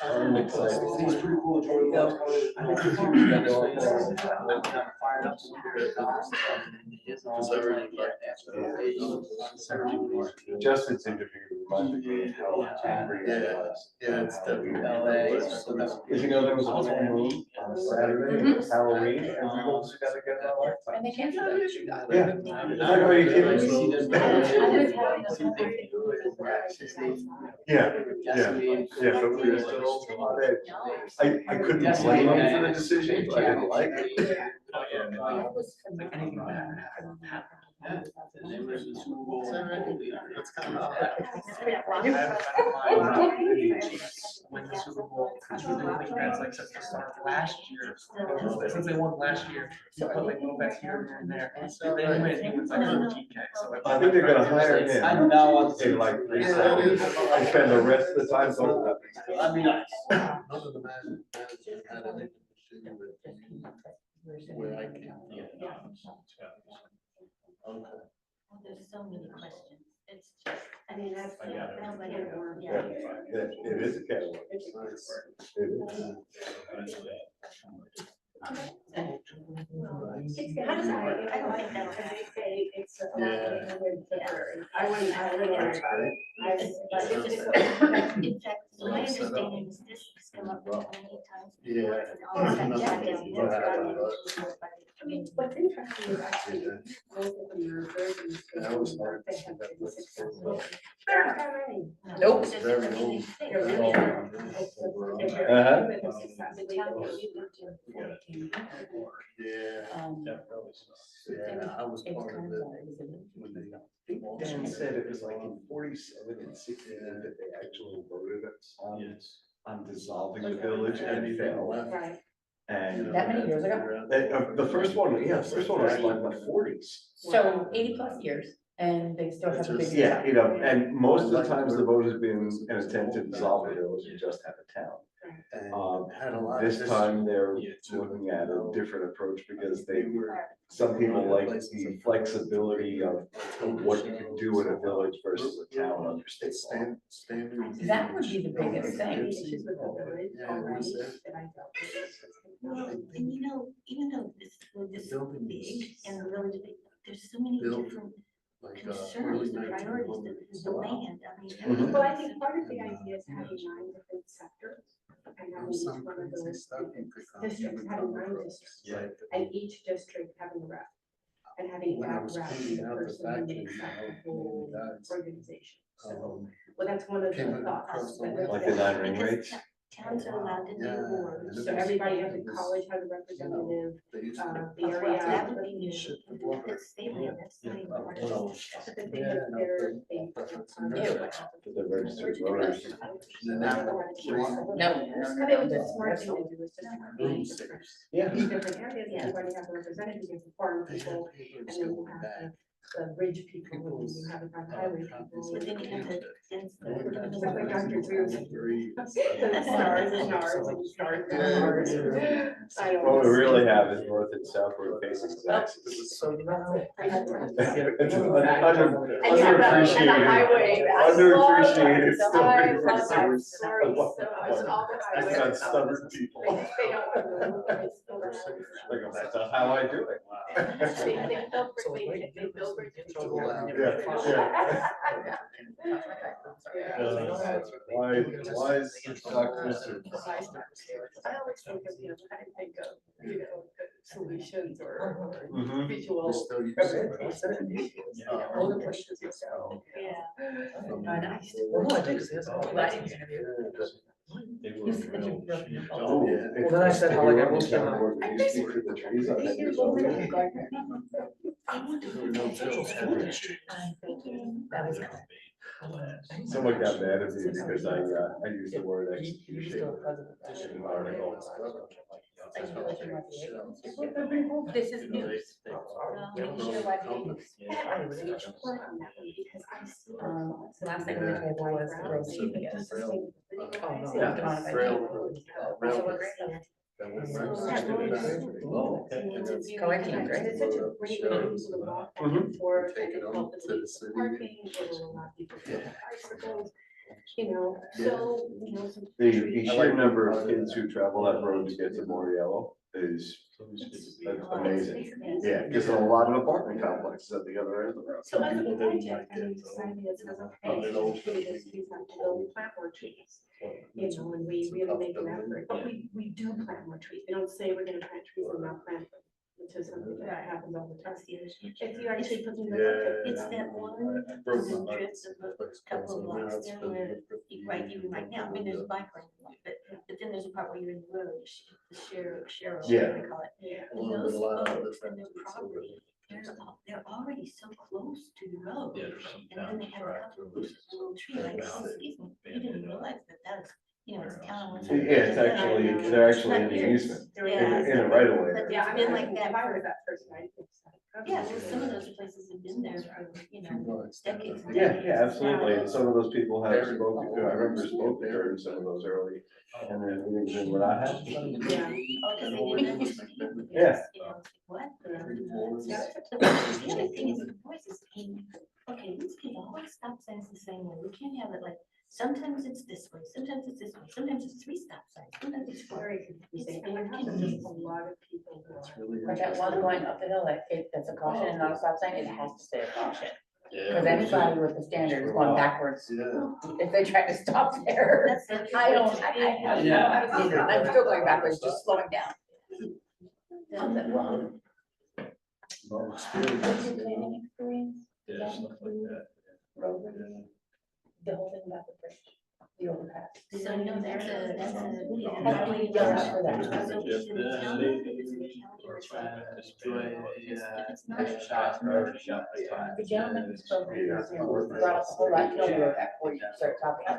I'm excited. He's pretty cool. Jordan loves coming. I think he's huge. I'm fired up. Justin's interview reminded me how angry I was. Yeah, it's definitely LA. Did you know there was a full moon on a Saturday, it was Halloween, and we all just gotta get in our lifetime? And they can't do that. Yeah. Are you kidding me? Yeah, yeah, but we were still on edge. I couldn't blame him for the decision, but I didn't like it. When the Super Bowl, because we're doing like bets like such a start last year, since they won last year, so put like little bets here and there, and so they win, he was like $13K, so. I think they're gonna hire him. I know. In like 3 seconds, I spend the rest of the time talking about these. I mean, none of the managers had anything to do with where I came from. Okay. There's so many questions. It's just, I mean, that's. Yeah, it is a can of worms. It is. How does that, I don't think that's. It's. I wouldn't worry about it. In fact, my understanding is this has come up many times. I mean, what's interesting is actually both of them are very. was hard. They have been successful. They're not that many. Nope. Very old. They're really. Uh-huh. Yeah, I was part of it when they. Dan said it was like in 47 and 68 that they actually voted on dissolving the village and it failed. Right. And That many years ago? the first one, yeah, the first one was like the 40s. So 80+ years, and they still have a big. Yeah, you know, and most of the times the vote has been an attempt to dissolve the village and just have a town. This time they're looking at a different approach because some people like the flexibility of what you can do in a village versus a town under state law. That would be the biggest thing. Well, and you know, even though this is big and the village, there's so many different concerns, the priorities, the land, I mean. Well, I think part of the idea is having 9 different sectors. And having each one of those districts, having 9 districts, and each district having a rep. And having that rep be the person who makes up the whole organization. So, well, that's one of the thoughts. Like the 9 ring rates? Towns are allowed to do boards. So everybody at the college has a representative, the Well, area. that would be new. It's state land, that's not even part of it. But they have their, they. The registered voters. No. I think the smart thing to do is just have these Yeah. different areas, everybody has a representative, you have farm people, and then you have the bridge people, and you have the highway people. But then you have the. It's like Dr. Drew. The stars and stars and stars and stars. I don't What we know. really have is north and southward facing axis. So now. It's And you have that, and the highway. underappreciated Sorry, story. so it's all the That's highway. not stubborn people. They don't want to move, it's still the Like, that's not how I do it. They built, they built bridges. Why is Dr. Seuss? I always think of, I think of, solutions or Mhm. visual. All the questions. Yeah. Well, no, I did, 'cause there's a lot of lessons. Oh, yeah. Well, then I said how like I moved them. You speak for the trees. I think there's only- I wonder There were no bills. That was. Someone got mad at me because I used the word execution in an article. This is news. Let me share why the news. The last thing on the table was the road GPS. Collecting, right? It's such a great way to walk back and forth, and it helps with the parking, it will allow people to ride bicycles. So, some The trees. sheer number of kids who travel that road to get to Moriello is amazing. Yeah, because there are a lot of apartment complexes at the other end of the road. So as a project, I mean, society that says, okay, please not to go plant more trees. And we really make an effort, but we do plant more trees. We don't say we're gonna plant trees and not plant them. Which is something that happens all the time. If you actually put in the look, it's that one strips of a couple of blocks there where, even right now, I mean, there's a bike lane, but then there's a part where you're in the road, the share, whatever they call it. And those folks and their property, they're already so close to the road. And then they have a couple of little trees, like, oh, excuse me, you didn't realize that that's, it's town. Yeah, it's actually, they're actually in the easement, in the right of way. But yeah, it's been like that. If I were that person, I'd think so. Yeah, well, some of those places have been there for, decades. and Yeah, decades. yeah, absolutely. And some of those people have spoken, I remember spoken during some of those early, and then we didn't what I had. Oh, 'cause they didn't understand. Yeah. What? The other thing is, the voice is, okay, let's get all the stop signs the same way. We can't have it like, sometimes it's this way, sometimes it's this way, sometimes it's 3 stop signs, sometimes it's 4. Very confusing, and there are just a lot of people who are. Like that one going up the hill, like that's a caution and not a stop sign, it has to say a caution. Cause anybody with the standard is going backwards, if they try to stop there, I don't, I'm still going backwards, just slowing down. What's your planning experience? Yeah, stuff like that. The whole thing about the bridge, the overpass. So no, that's a. How do we adjust for that? So is it a county? Is it a county or it's not a shop. The gentleman who spoke here brought up a whole lot, tell me about that before you start talking. I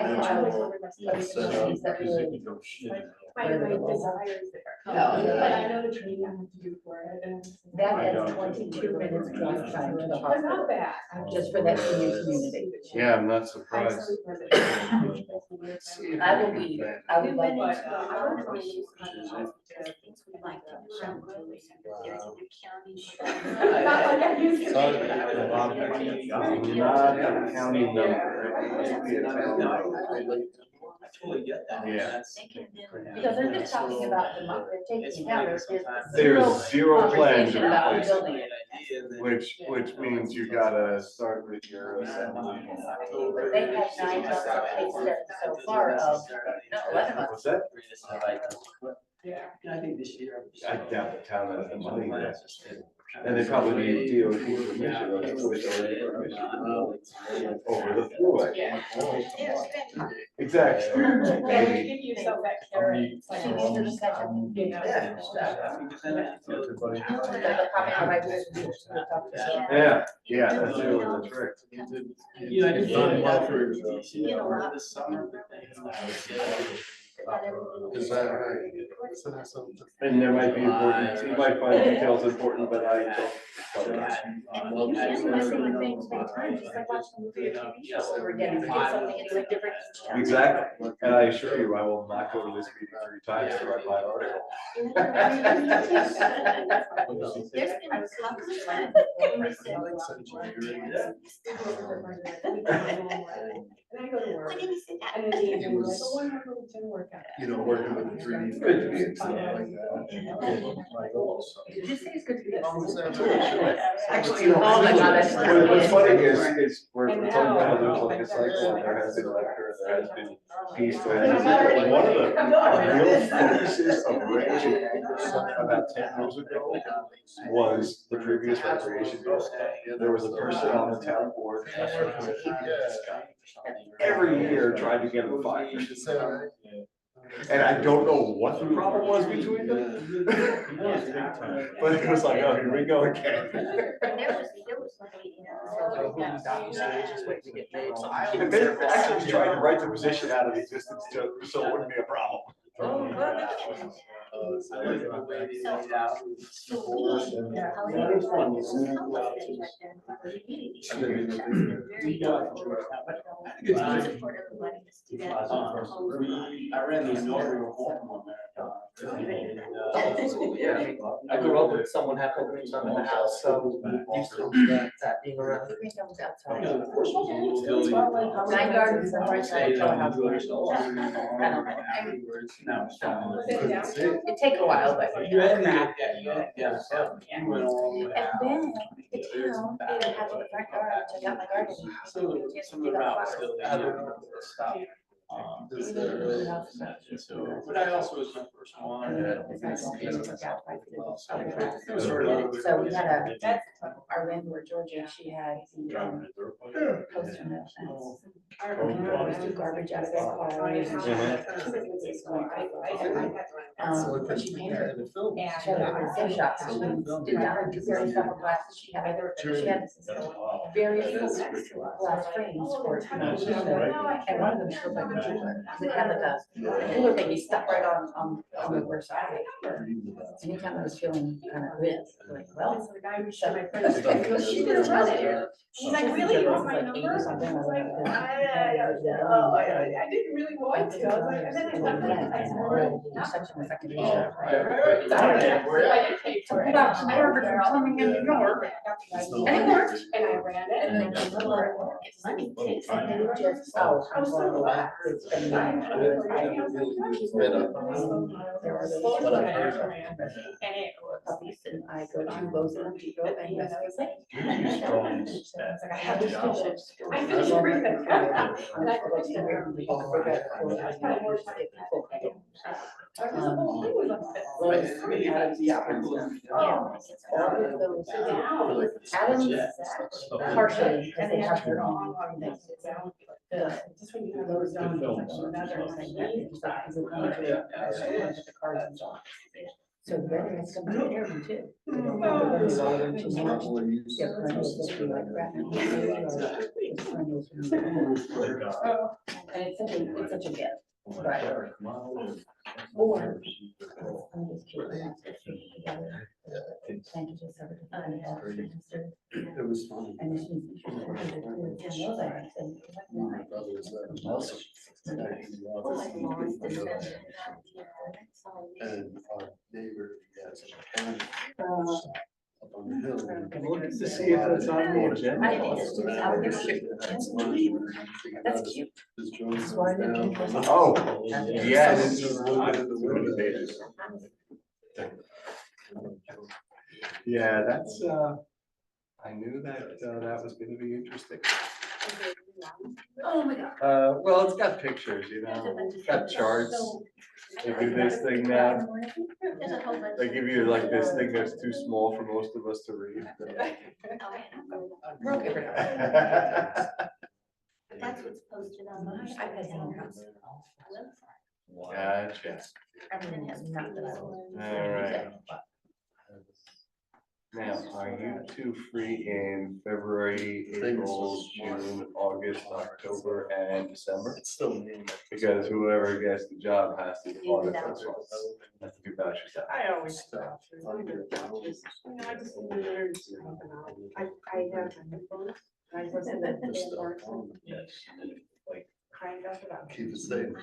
have questions that really. My desire is there. No. But I know the training I have to do for it, and. That adds 22 minutes drive time to the They're hospital, not bad. just for that senior community. Yeah, I'm not I surprised. actually was it. I would love But, to. I want to use things we like to do around the village. There's either county. Not like I used to. Not a county number. It should be a town number. I totally get that. Yeah. Because they're just talking about they're taking it down, There's zero plan to conversation about replace building it, it. which means you gotta start with your assembly. But they have 9 months of case study so far of, no, 11 months. What's that? Yeah. I think this year. I doubt the town has the money there. And they probably need DOT permission or over the thruway. Yeah. Exactly. Yeah, you give yourself that carrot. It's like, you know. Yeah, yeah, that's it, that's right. You know, I just thought about for this summer. Is that right? And there might be important, you might find details important, but I don't. And usually I'm saying things many times, just like watching a movie or TV show over again, and forget something, it's like different. Exactly, and I assure you, I will not go to this meeting 3 times to write my article. There's been a couple of times when we said, And I go to work. why didn't you say that? And then the evening, like, oh, one more little gym workout. You know, working with the trees. Good to be in something like that. Did you say it's good to be? Actually, you know, Oh my God, that's- what's funny is we're talking about how there's like a cycle, and there has been lecture, there has been peace. One of the real focuses of Rich and Anderson about 10 years ago was the previous recreation bill. There was a person on the town board every year tried to get him fired. And I don't know what the problem was between them. But it was like, oh, here we go again. And there was like, And they actually tried to write the position out of existence so it wouldn't be a problem. I like the way they laid out. I ran the inaugural home I grew up with someone had openings on in the house, so used to that being around. Nine gardens and right side of the house. It take a while, but. You had crap. yeah. You went all the way And out. then the town, they would have the front yard, check out my garden. Some of the routes still. Stop. But I also was my first one. So we had our landlord Georgia, she had the poster note fence. Always do garbage out of their cars. But she painted it. She had a gift shop, so she did down her various couple glasses, she had various glass frames for, and one of them showed like a jeweler, it had like a jeweler thing, you stuck right on the reverse side. Anytime I was feeling kind of good, like, well. She didn't run it. She's like, really, you want my number? I was like, I didn't really want to. I was like, and then I left it. I said, Such an effective. I did pay for it. Coming in New York. And it worked. And I ran it. And then just, and then just, oh, I'm going to laugh. It's been. And it was. Puppies, and I go to Lowe's and Home Depot and that's what I say. I have to finish it. I finished everything. And I finished it. Adams, partially, because they have their own things. Just when you have those done, another thing. The cards and stuff. So the veteran has come to Airman too. And it's such a gift. Right. Or. I'm just curious. Thank you, just It was funny. and And our neighbor, yes, up on the hill. Look to see if it's on the agenda. That's cute. Oh, yes. Yeah, that's, I knew that, that was gonna be interesting. Oh, my God. Well, it's got pictures, you know, it's got charts. They do this thing now. They give you like this thing that's too small for most of us to read. We're okay for now. That's what's posted on my iPad's in your house. Gotcha. Everything has not that I will. All right. Now, are you two free in February, April, June, August, October, and December? It's still me. Because whoever gets the job has to audit those ones. Has to do vouchers out. I always stop. I just learned something out. I have my phone. I listen to the Yes. Like, kind of about. keep it safe.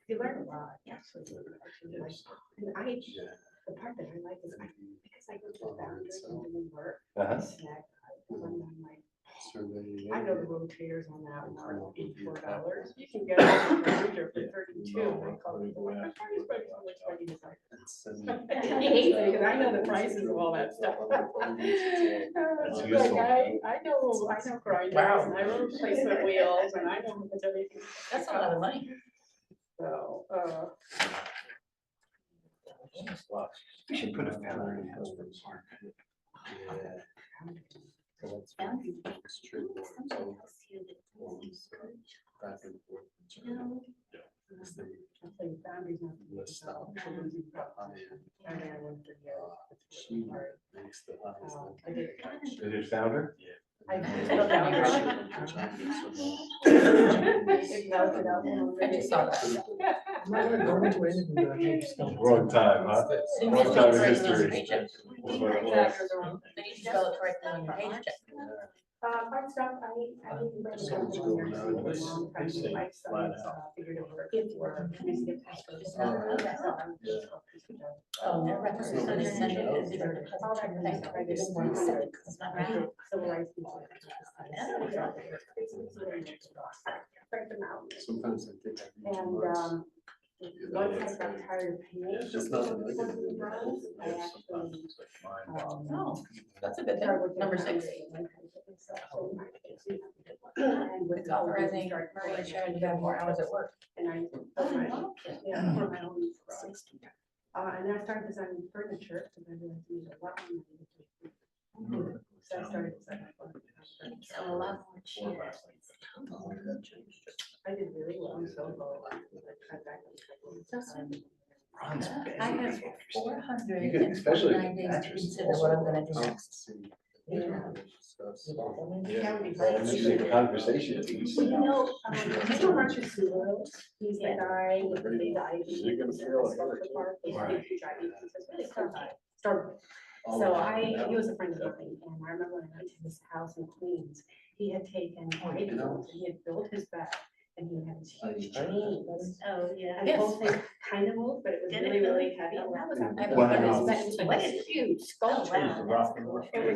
You learn a lot. Actually. And the part that I like is because I go to the boundaries and doing work. Uh-huh. Snack, I know the rotators on that one are $84. You can get it on the computer for $32. And I call people like, I'm trying to spend so much money this time. He hates it because I know the prices of all that stuff. That's Like useful. I know grinders and I know replacement wheels and I know everything. That's a lot of money. So, We should put a fountain in Hillsborough Park. It's true. So, back and forth. She makes the highest. Is it founder? Yeah. I I just saw that. Wrong time, huh? You Wrong missed time in it correctly on your history. paycheck. That's what it was. But you spell it correctly on your paycheck. Fun stuff, I didn't bring it up. Long time ago, my son, figured it worked. It worked. Oh, their representative sent it as if they're All that kind of stuff, I didn't want to send it, because it's not right. Civil rights people. Print them out. Sometimes I think I need And, words. once I got tired of paying. It's just not. I actually. Oh, that's a good thing. Number 6. It's authorizing Maria Sharon to have more hours at work. And I. Oh, Yeah, for my own. And then I started designing furniture, because I realized I needed a lot more money. So I started designing furniture. So a lot more cheap. I did really well, I'm so low. I have 400. You can, especially. 9 days to consider what I'm gonna do next. Conversation. Well, you know, Marcia Sewell, he's the guy with the big eyes. You're gonna feel it. Right. He was a friend of mine, and I remember when I went to his house in Queens, he had taken, he had built his bed, and he had this huge chains. Oh, yeah. And the whole thing kind of moved, but it was really, really heavy. Wow. What a huge sculpture. It was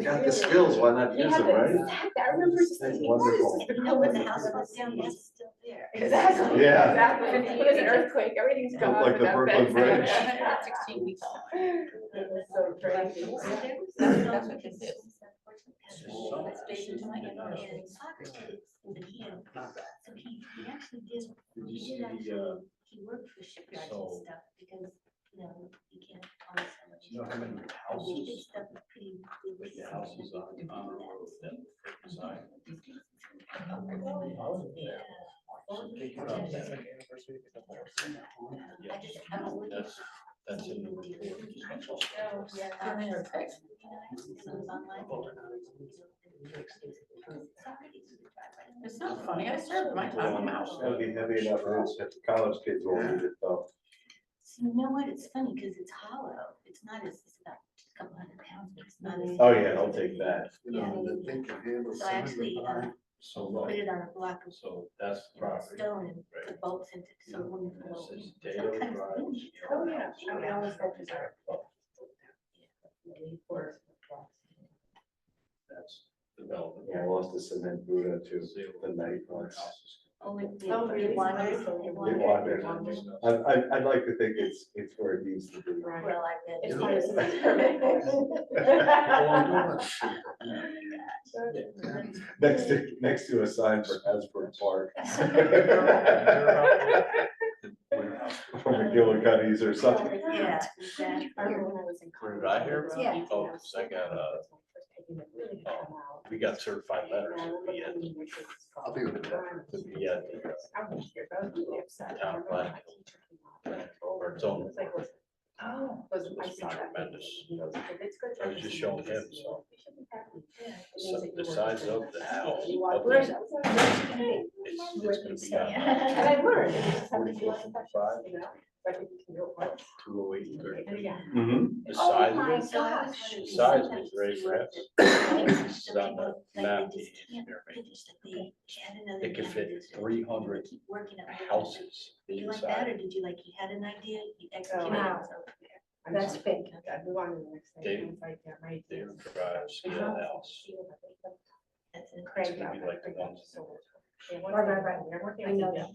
Got really- the skills, why not He use had them, right? I remember just That's thinking, wonderful. what is this? No, when the house was down, it's still there. Exactly. Yeah. Exactly. When there's an earthquake, everything's gone. Like the but that Brooklyn bed's still Bridge. there. 16 weeks old. It was so crazy. That's what kids do. It's based into my soccer kids. And he had, so he actually did, he worked for shipyards and stuff because, you can't always so much. You know how many The houses big stuff is pretty. with the houses on the road that design? That's in the report. It's not funny, I served my time, I'm out. That'll be heavy enough, if college kids will read it though. So you know what, it's funny, because it's hollow, it's not as, it's about a couple hundred pounds, but it's not as. Oh, yeah, I'll take that. Yeah. So I actually, So, put it on a block of so that's the property. stone and put bolts into it, so it wouldn't This float. is Dale Drive. Oh, yeah. I mean, I always felt bizarre. That's development. I lost the cement Buddha to the night once. Oh, it did. Oh, really? It wandered, It it wandered. wandered. I'd like to think it's where it needs to be. Right. Well, I bet. It's it part of is. Next to a sign for Asper Park. Or McGillicuddy's or something. Yeah, exactly. I remember when I was in college. Did I hear about Yeah. it? Oh, 'cause I got, we got certified letters. We had, I'll think of it. we had the town planning. Or its own. Oh, I saw that. Tremendous. He goes, "If it's good for I was just showing him, business, so. we should be happy." So the size of the house. Where's- It's gonna be And I learned. it's just something you 44, like to touch, 55. you know, like if you can do it once. 208, 30. Yeah. Mhm. The Oh size my of it, gosh. the size of it's very impressive. It's on the map, the engineer made. It could fit 300 houses Did you like that, or inside. did you like, you had an idea, you executed Wow. it? So- That's fake. I move on to the next thing. Dave- It's like, yeah, my Dave ideas. Drive, scale house. That's It's incredible. gonna be like the ones. Right. I'm working on that.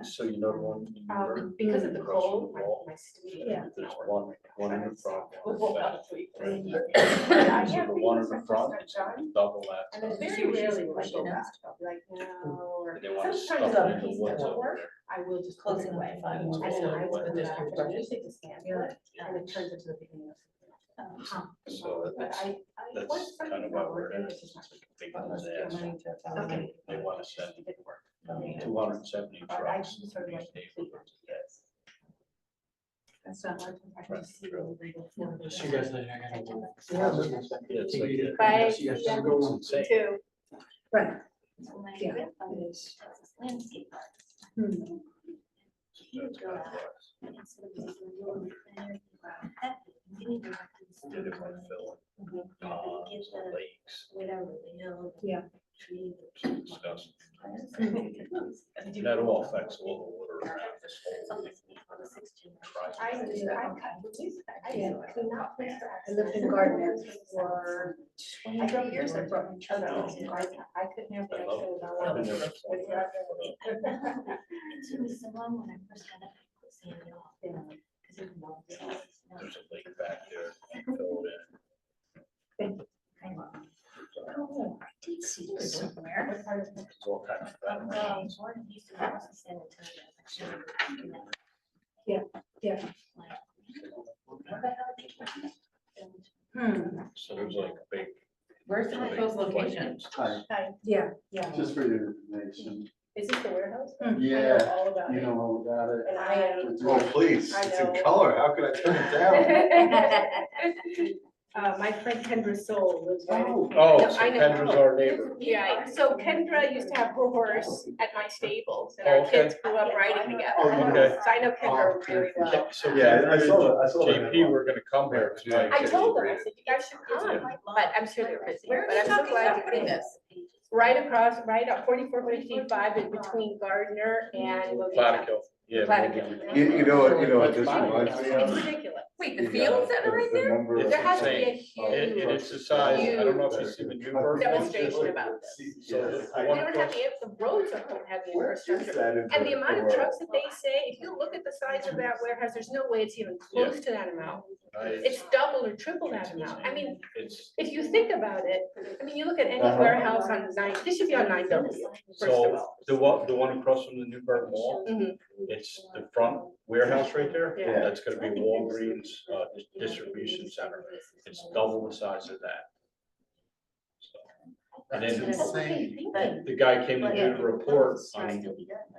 So you know the one. in Newburgh? Because of the Across from cold, the wall? my studio. There's one in the front. one in the Well, back, that's sweet. right? I So have the one in things the that front, just it's got done, double that. and then size. very rarely will I Like, go you know? back. I'll be like, no, or And they want to sometimes stuff other it in the pieces woods that over work, there. I will just. Closing put it Wi-Fi. in, and then I will put it Yeah. after, usually just scan it, and it turns into the beginning of something else. So But that's, I. that's kind of why we're at. Big ones they ask. Okay. They want to send 270 But I trucks. just sort of to like these complete neighborhoods. this. That's not hard. See you guys later. I gotta go. Yeah, it's like- Bye. See you guys. Yeah. It's insane. Two. Right. Yeah. Landscape. That's kind of what did it like fill ponds, lakes. Yeah. It's disgusting. That all affects all the water around this whole. I lived in Gardner for 20 years. I brought my child out. I could never. I've been there for 20 years. There's a lake back there, filled in. Oh, I did see this somewhere. It's all kinds of bad. Yeah. So there's like a big. Where's the proposed location? Yeah. Just for your information. Is this the warehouse? Yeah, All about you it. know all about it. And I am. Oh, please, I it's in know. color. How could I turn it down? My friend Kendra Soul lives right. Oh. Oh, No, so I know. Kendra's our neighbor. Yeah, so Kendra used to have her horse at my stables and Oh, our okay. kids grew up riding together. Oh, okay. So I know Kendra really well. So Yeah, I Kendra saw and that, I saw that. JP were gonna come here tonight. I told them, I said, you guys should come, but I'm sure they're busy, Where but are I'm you so talking glad about you putting came. this? Right across, right up 4455 in between Gardner and. Plattekill, yeah. Plattekill. You know what this reminds me It's of? ridiculous. Wait, the fields that are right there? It's There has to be a insane. huge It's the size, I don't know if you've seen the Newburgh. demonstration about this. So the We one don't have across, the roads don't have the Where is infrastructure. that And the amount of infrastructure? trucks that they say, if you look at the size of that warehouse, there's no way it's even close to that amount. It's double or triple that amount. I mean, it's, if you think about it, I mean, you look at any warehouse on nine, this should be on 9W, first of so all. the one across from the Newburgh Mall, Mhm. it's the front warehouse right there. Yeah. That's gonna be Walgreens, distribution center. It's double the size of that. So, and That's then insane. the guy came to do the report, Right.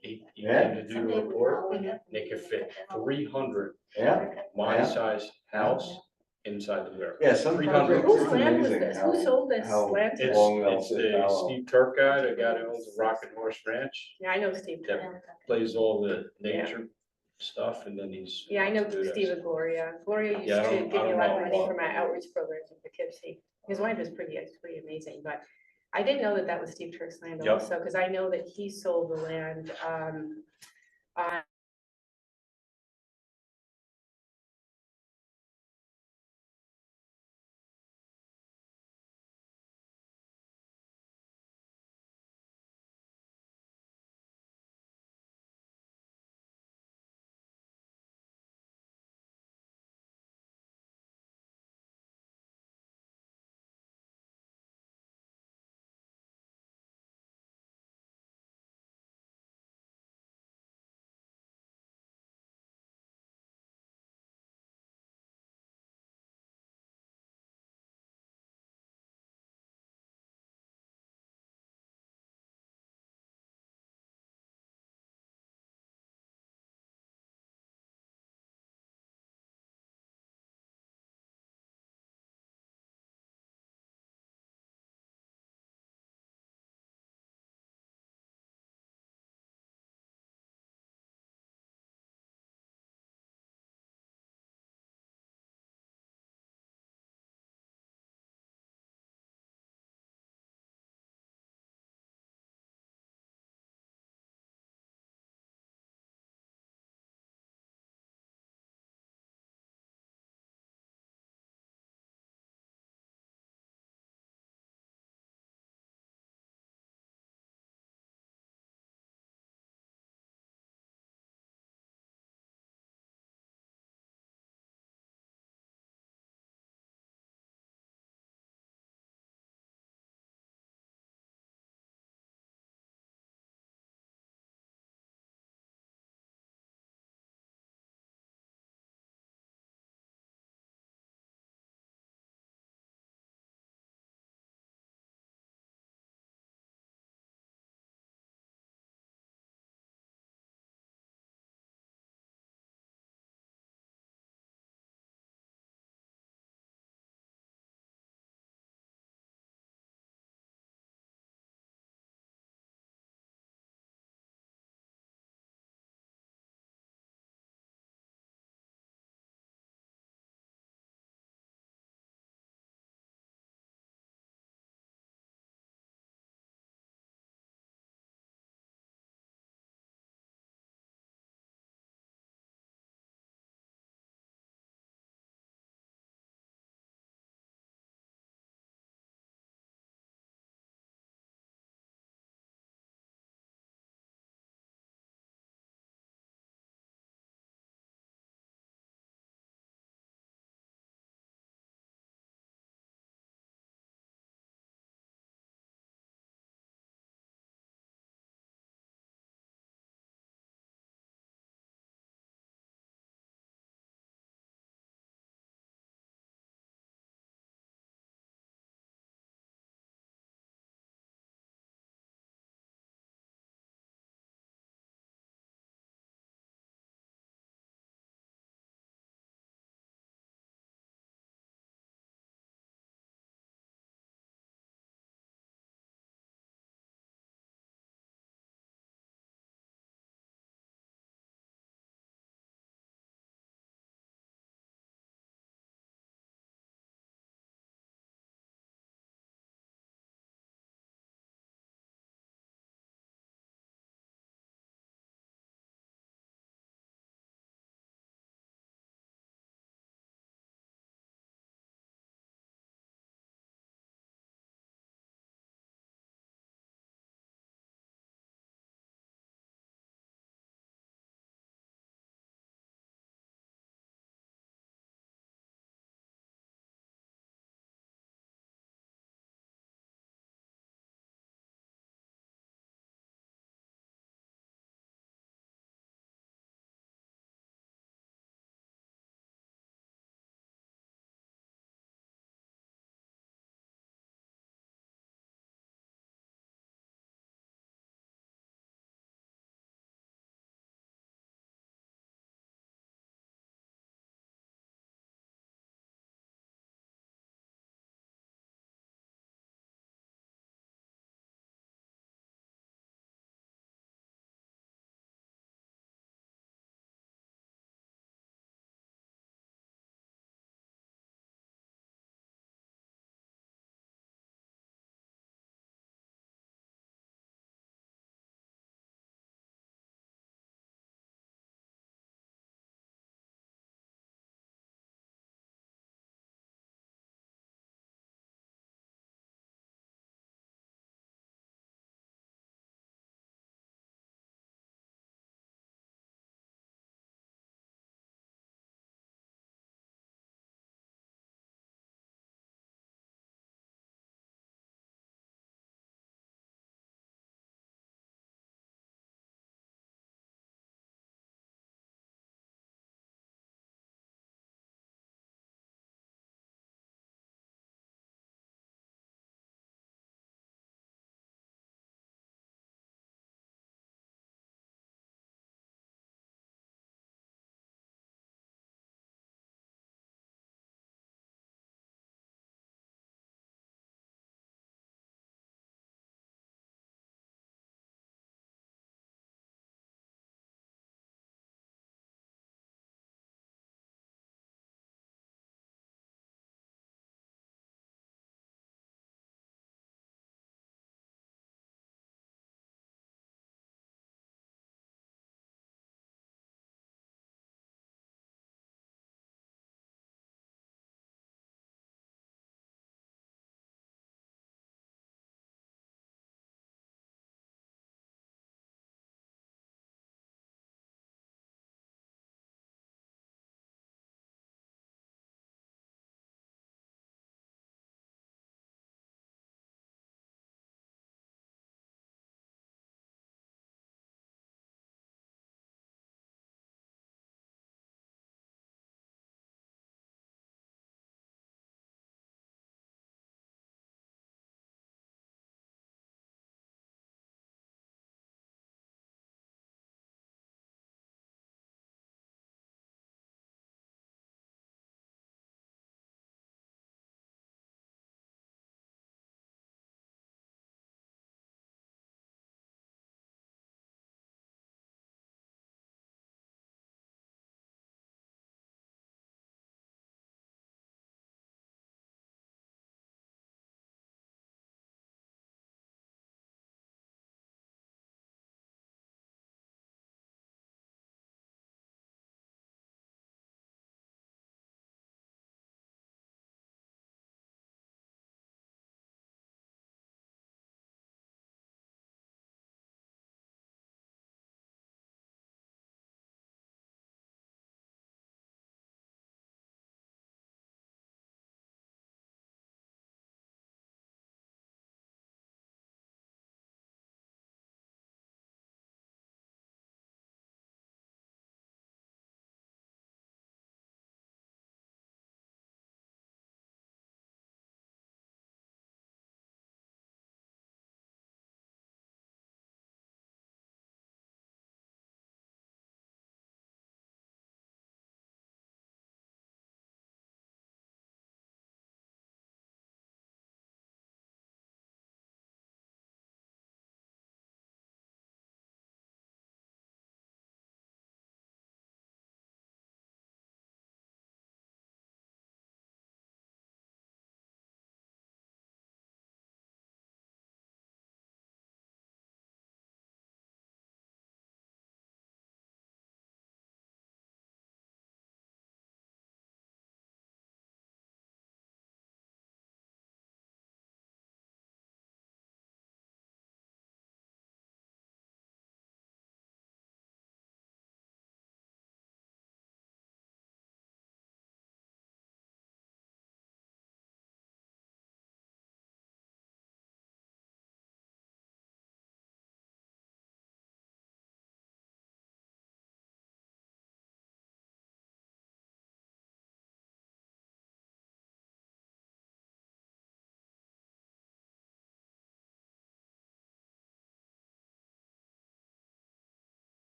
he Yeah. came to do the report, they could fit 300 Yeah, my Yeah. size house inside the warehouse. yeah, some 300. projects, Whose it's land was amazing this? Who sold this how land? It's, long they'll it's sit the fallow. Steve Turk guy, the guy that owns the Rock and Horse Ranch, Yeah, I know Steve. that plays all the nature stuff, and then he's. Yeah, I know do this. Steve and Gloria. Gloria used Yeah, I to don't- give I me a don't lot of know money for about- my outreach programs in Poughkeepsie. His wife is pretty amazing, but I didn't know that that was Steve Turk's land Yep. also, because I know that he sold the land, on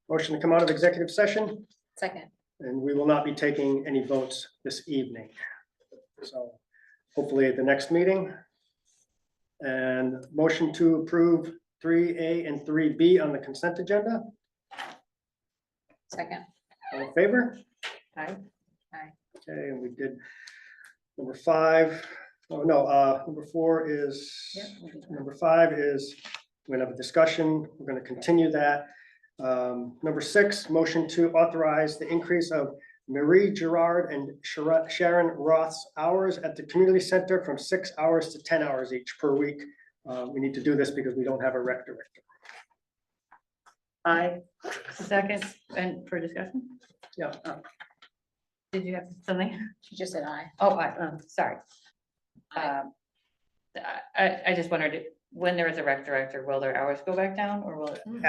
Motion to come out of executive session, Second, and we will not be taking any votes this evening. So hopefully at the next meeting. And motion to approve 3A and 3B on the consent agenda. second. All in favor? Aye. Okay, and we did number 5. Oh, no, number 4 is, number 5 is, we're gonna have a discussion. We're gonna continue that. Number 6, motion to authorize the increase of Marie Gerard and Sharon Roth's hours at the community center from 6 hours to 10 hours each per week. We need to do this because we don't have a rec director. Aye. Second, and for discussion? Yeah. Did you have something? She just said aye. Oh, sorry. Aye. I just wondered, when there is a rec director, will their hours go back down or will it? stay?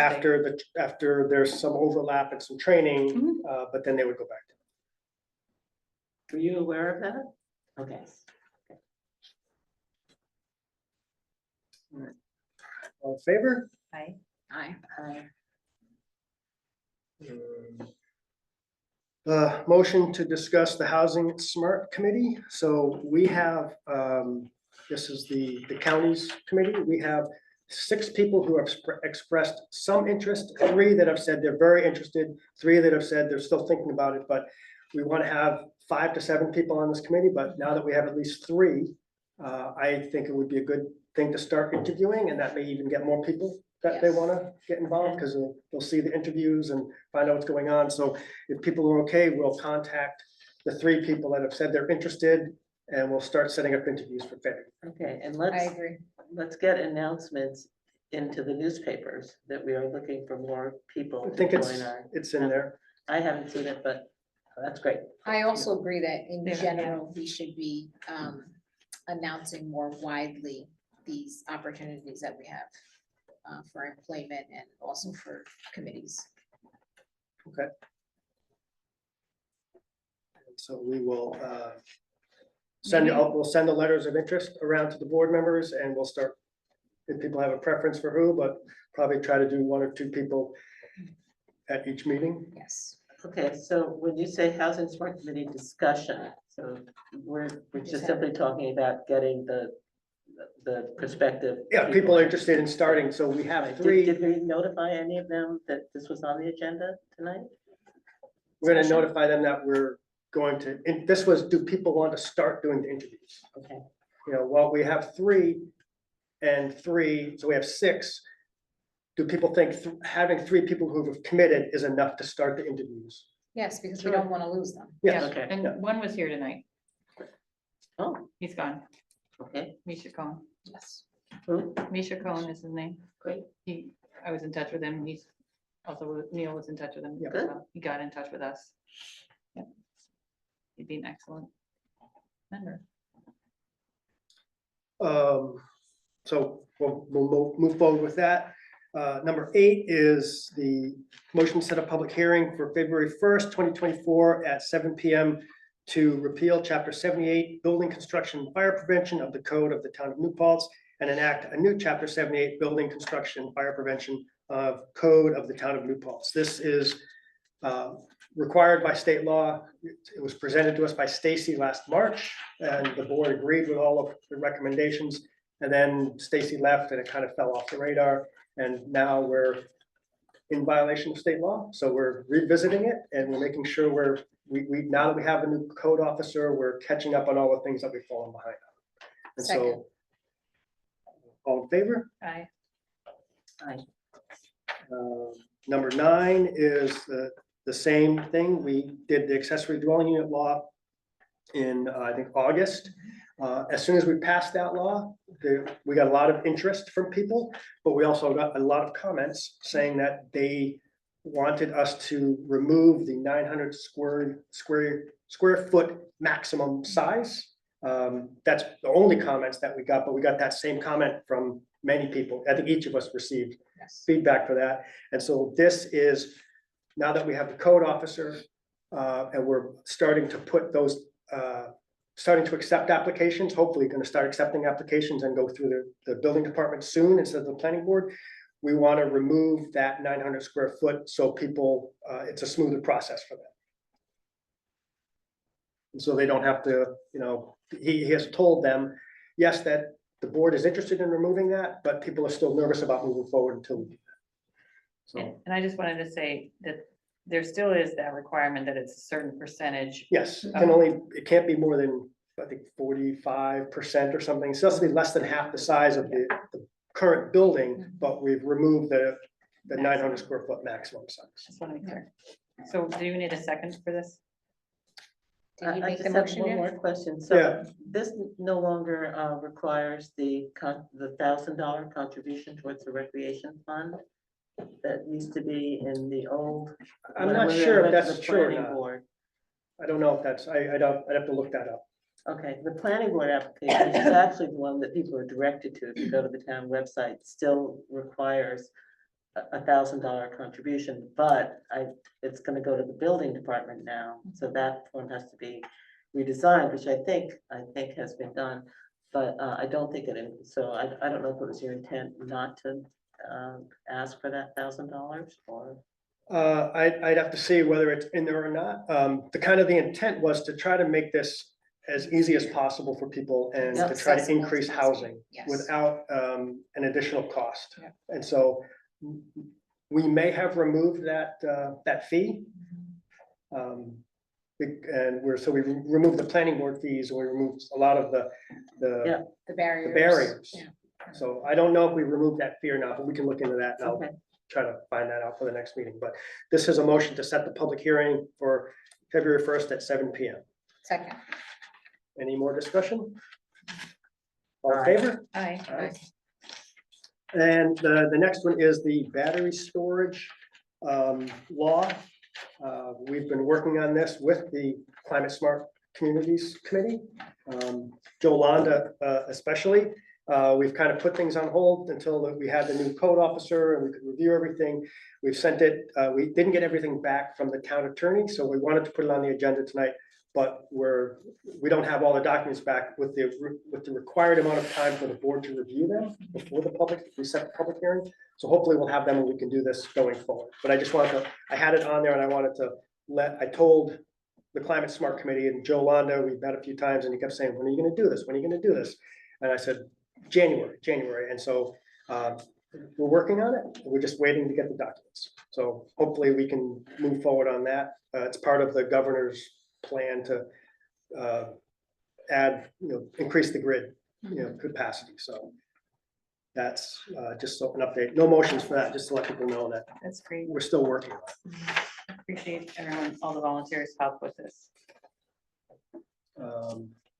After there's some overlap and some training, Mhm. but then they would go back. Were you aware of that? Okay. All in favor? Aye. Aye. Motion to discuss the Housing Smart Committee. So we have, this is the county's committee. We have 6 people who have expressed some interest, 3 that have said they're very interested, 3 that have said they're still thinking about it, but we want to have 5 to 7 people on this committee, but now that we have at least 3, I think it would be a good thing to start interviewing, and that may even get more people that they Yes. want to get involved, because they'll see the interviews and find out what's going on. So if people are okay, we'll contact the 3 people that have said they're interested, and we'll start setting up interviews for February. Okay, and I let's, agree. let's get announcements into the newspapers that we are looking for more people I to think join our. it's in there. I haven't seen it, but that's great. I also agree that in Yeah. general, we should be announcing more widely these opportunities that we have for employment and also for committees. So we will we'll send the letters of interest around to the board members, and we'll start, if people have a preference for who, but probably try to do 1 or 2 people at each meeting. Yes. Okay, so when you say Housing Smart Committee discussion, so we're just simply talking about getting the perspective. Yeah, people are interested in starting, so we have Did 3. we notify any of them that this was on the agenda tonight? We're gonna notify them that we're going to, and this was, do people want to start doing the interviews? Okay, You know, well, we have 3 and 3, so we have 6. Do people think having 3 people who have committed is enough to start the interviews? Yes, because we don't want to lose them. Yes. okay, And one was here tonight. oh, He's gone. okay. Misha Cohen. Yes. Who? Misha Cohen is his name. Great. I was in touch with him. He's also, Neil was in touch with him. Yeah. as well. He got in touch with us. Yeah. He'd be an excellent member. So we'll move forward with that. Number 8 is the motion to set a public hearing for February 1st, 2024 at 7 PM to repeal Chapter 78, Building Construction and Fire Prevention of the Code of the Town of New Paltz, and enact a new Chapter 78, Building Construction and Fire Prevention of Code of the Town of New Paltz. This is required by state law. It was presented to us by Stacy last March, and the board agreed with all of the recommendations. And then Stacy left and it kind of fell off the radar. And now we're in violation of state law. So we're revisiting it and we're making sure now that we have a new code officer, we're catching up on all the things that we've fallen behind on. And Second. so, all in favor? Aye. Number 9 is the same thing. We did the accessory dwelling unit law in, I think, August. As soon as we passed that law, we got a lot of interest from people, but we also got a lot of comments saying that they wanted us to remove the 900 square foot maximum size. That's the only comments that we got, but we got that same comment from many people. I think each of us received Yes. feedback for that. And so this is, now that we have the code officer, and we're starting to put those, starting to accept applications, hopefully going to start accepting applications and go through the building department soon instead of the planning board. we want to remove that 900 square foot so people, it's a smoother process for them. And so they don't have to, you know, he has told them, yes, that the board is interested in removing that, but people are still nervous about moving forward until we do that. So, And I just wanted to say that there still is that requirement that it's a certain percentage. yes, it can't be more than, I think, 45% or something. It has to be less than half the size of the current building, but we've removed the 900 square foot maximum size. Just want to be clear. So do you need a second for this? Did you I make the just have motion one yet? more question. Yeah. So this no longer requires the $1,000 contribution towards the recreation fund that used to be in the old. I'm when not we sure if went to that's the true or planning not. board. I don't know if that's, I'd have to look that up. Okay, the planning board application, which is actually the one that people are directed to, if you go to the town website, still requires a $1,000 contribution, but it's gonna go to the building department now, so that one has to be redesigned, which I think has been done. But I don't think so I don't know if it was your intent not to ask for that $1,000 or. I'd have to see whether it's in there or not. The intent was to try to make this as easy as possible for people and to try to Accessible increase as possible. housing Yes. without an additional cost. Yeah. And so we may have removed that fee. And we removed the planning board fees, and we removed a lot of Yeah. the The barriers. barriers. Yeah. So I don't know if we removed that fee or not, but we can look into that and I'll Okay. try to find that out for the next meeting. But this is a motion to set the public hearing for February 1st at 7 PM. Second. Any more discussion? All in Aye. favor? Aye. And the next one is the battery storage law. We've been working on this with the Climate Smart Communities Committee. Jolanda especially. We've kind of put things on hold until we had the new code officer and we could review everything. We've sent it, we didn't get everything back from the town attorney, so we wanted to put it on the agenda tonight. But we don't have all the documents back with the required amount of time for the board to review them before we set the public hearing. So hopefully we'll have them and we can do this going forward. But I just wanted to, I had it on there and I wanted to I told the Climate Smart Committee and Jolanda, we met a few times and he kept saying, when are you gonna do this? When are you gonna do this? And I said, January. And so we're working on it. We're just waiting to get the documents. So hopefully we can move forward on that. It's part of the governor's plan to add, increase the grid, capacity. So that's just an update. No motions for that, just to let people know that That's great. we're still working on it. Appreciate everyone, all the volunteers help with this.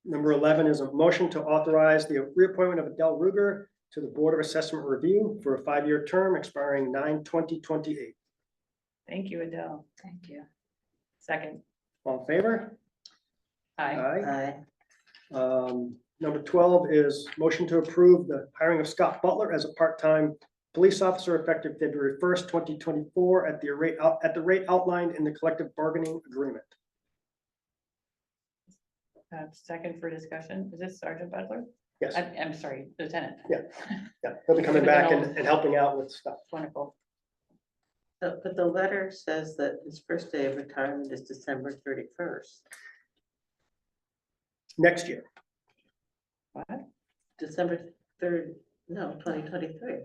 Number 11 is a motion to authorize the reappointment of Adele Ruger to the Board of Assessment Review for a 5-year term expiring 9/20/28. Thank you, Adele. Thank you. Second. All in favor? Aye. Number 12 is motion to approve the hiring of Scott Butler as a part-time police officer effective February 1st, 2024 at the rate outlined in the collective bargaining agreement. Second for discussion. Is this Sergeant Butler? Yes, I'm sorry, Lieutenant. yeah, he'll be coming back and helping out with stuff. Wonderful. But the letter says that his first day of retirement is December 31st. Next year. What? December 3rd, no, 2023.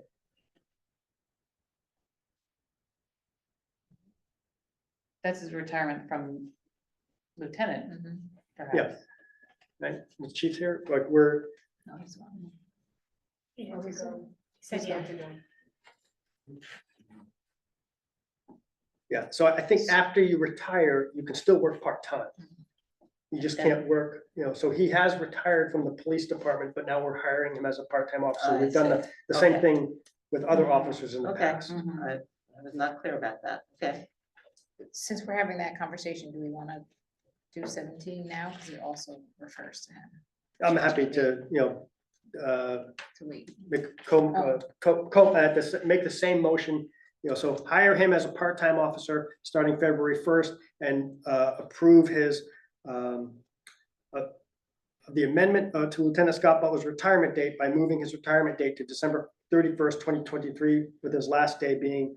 That's his retirement from Lieutenant, Mhm. perhaps. Right, the chief's here, like No, he's one. Says yeah. yeah, so I think after you retire, you can still work part-time. You just can't work, so he has retired from the police department, but now we're hiring him as a part-time officer. I We've done see. the same Okay. thing with other officers in the Okay. past. I was not clear about that. Okay. Since we're having that conversation, do we want to do 17 now? Because it also refers to him. I'm happy to, To wait. make the same motion, so hire him as a part-time officer starting February 1st and approve his the amendment to Lieutenant Scott Butler's retirement date by moving his retirement date to December 31st, 2023, with his last day being,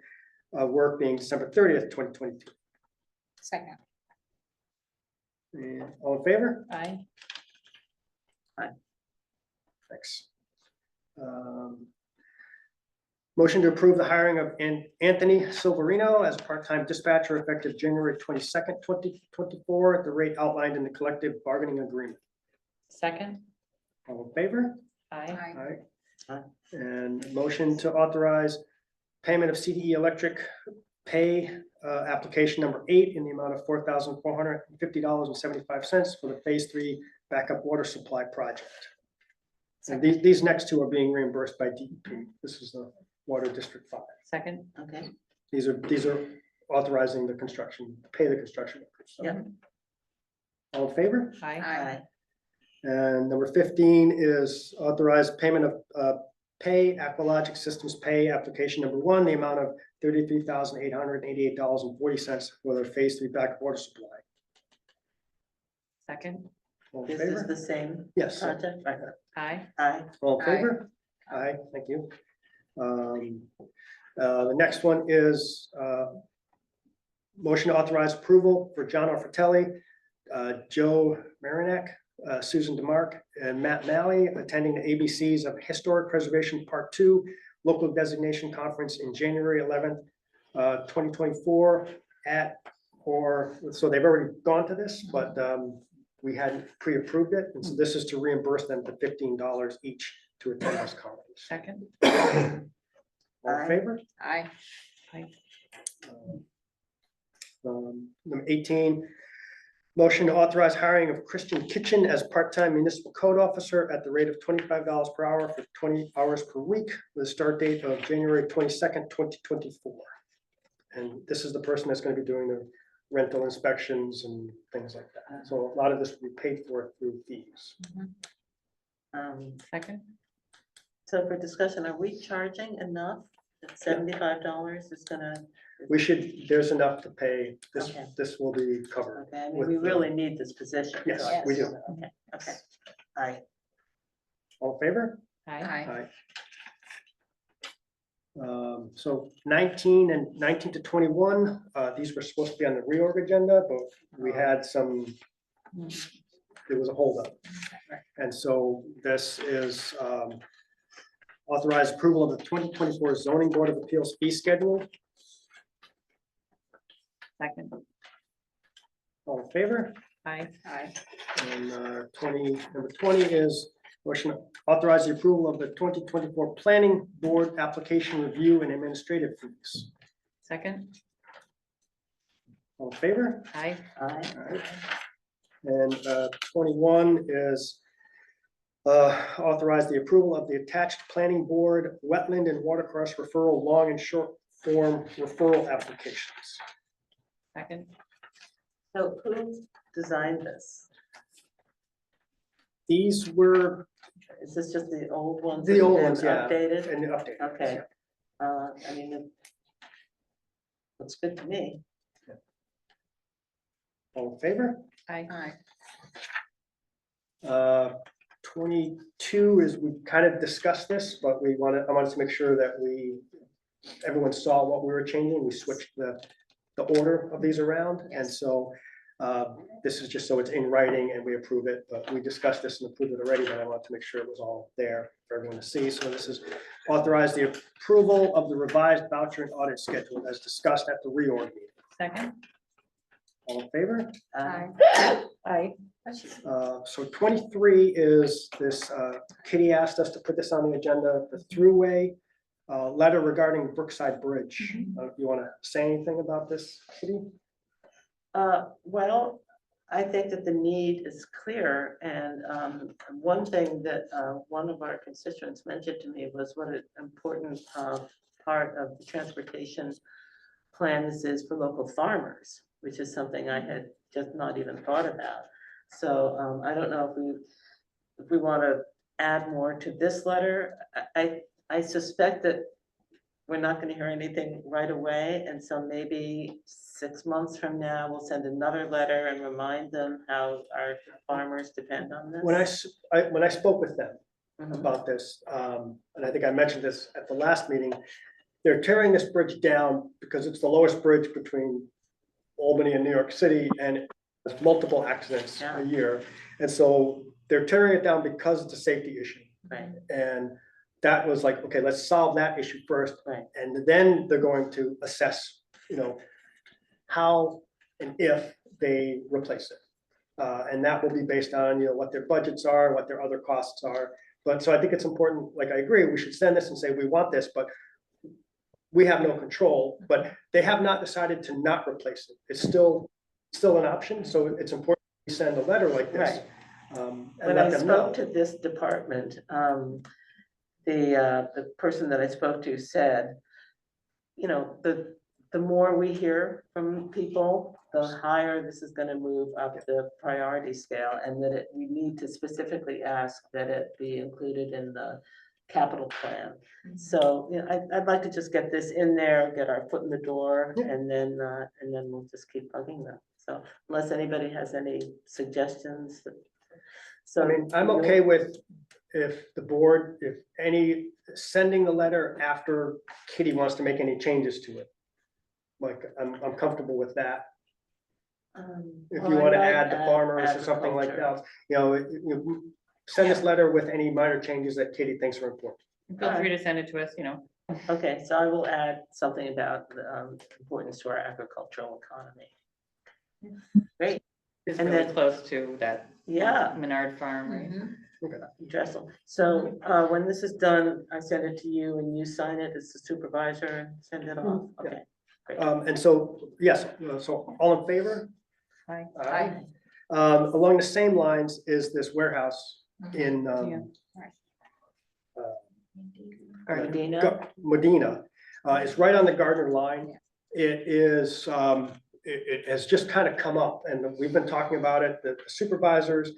work being December 30th, 2023. Second. And all in favor? Aye. Thanks. Motion to approve the hiring of Anthony Silverino as part-time dispatcher effective January 22nd, 2024 at the rate outlined in the collective bargaining agreement. Second. All in favor? Aye. Aye. And motion to authorize payment of CDE Electric pay application number 8 in the amount of $4,450.75 for the Phase 3 backup water supply project. And these next two are being reimbursed by DEP. This is the Water District 5. Second. Okay, These are authorizing the construction, pay the construction workers. So, yeah, all in favor? Aye. aye, And number 15 is authorized payment of pay, Aqualogic Systems pay application number 1, the amount of $33,888.40 for their Phase 3 backup water supply. Second. All in this is favor? the same Yes. project, right, Aye. aye, All in Aye. favor? Aye, thank you. The next one is motion to authorize approval for John Orfatelli, Joe Marinak, Susan DeMark, and Matt Malley attending the ABCs of Historic Preservation Part 2 Local Designation Conference in January 11th, 2024 so they've already gone to this, but we hadn't pre-approved it. And so this is to reimburse them for $15 each to attend this conference. Second. All in favor? Aye. Number 18, motion to authorize hiring of Christian Kitchen as part-time municipal code officer at the rate of $25 per hour for 20 hours per week with a start date of January 22nd, 2024. And this is the person that's going to be doing the rental inspections and things like that. So a lot of this will be paid for through fees. Second. so for discussion, are we charging enough? That $75 is gonna, There's enough to pay. Okay. This will be covered. okay, I mean, With we the- really need this position. Yes, so I we just- do. Okay, okay, aye, All in favor? Aye. Aye. So 19 to 21, these were supposed to be on the reorg agenda, but we had there was a holdup. And so this is authorized approval of the 2024 zoning board of appeals fee schedule. Second. All in favor? Aye. Aye. And number 20 is motion to authorize the approval of the 2024 planning board application review and administrative fees. Second. All in favor? Aye. aye, Alright. And 21 is authorize the approval of the attached planning board wetland and watercourse referral long and short form referral applications. Second. so who designed this? These were Is this just the old ones? The that have old been ones, yeah. Updated? and updated. Okay, I mean, it looks good to me. All in favor? Aye. Aye. 22 is, we kind of discussed this, but I wanted to make sure that everyone saw what we were changing. We switched the order of these around. And so this is just so it's in writing and we approve it, but we discussed this and approved it already, but I wanted to make sure it was all there for everyone to see. So this is authorize the approval of the revised voucher and audit schedule as discussed at the reorg meeting. Second. All in favor? Aye. Aye. So 23 is this, Kitty asked us to put this on the agenda, the throughway letter regarding Brookside Bridge. You want to say anything about this, Kitty? Well, I think that the need is clear, and one thing that one of our constituents mentioned to me was what an important part of the transportation plan this is for local farmers, which is something I had just not even thought about. So I don't know if we want to add more to this letter. I suspect that we're not going to hear anything right away, and so maybe 6 months from now, we'll send another letter and remind them how our farmers depend on this. When I spoke with them, Mhm. about this, and I think I mentioned this at the last meeting. They're tearing this bridge down because it's the lowest bridge between Albany and New York City, and there's multiple accidents Yeah. a year. And so they're tearing it down because it's a safety issue. Right. And that was like, okay, let's solve that issue first. Right. And then they're going to assess, how and if they replace it. And that will be based on, what their budgets are, what their other costs are. But so I think it's important, like I agree, we should send this and say, we want this, but we have no control, but they have not decided to not replace it. It's still an option, so it's important we send a letter like this. Right. And When I let them know. spoke to this department, the person that I spoke to said, the more we hear from people, the higher this is gonna move up the priority scale, and that we need to specifically ask that it be included in the capital plan. So, I'd like to just get this in there, get our foot in the door, and then we'll just keep bugging them. So unless anybody has any suggestions. So I mean, I'm okay with if the board, sending the letter after Kitty wants to make any changes to it. Like, I'm comfortable with that. If you want to add the farmers or something like that, send this letter with any minor changes that Katie thinks are important. Feel free to send it to us, Okay, so I will add something about the importance to our agricultural economy. Great, It's And really then- close to that yeah, Menard Farm, right? Dressel. So when this is done, I send it to you and you sign it as the supervisor and send it off. Yeah. Okay, great. And so, yes, so all in favor? Aye. Aye. Along the same lines is this warehouse in, Medina? Medina. It's right on the Gardner line. It is, it has just kind of come up, and we've been talking about it, the supervisors.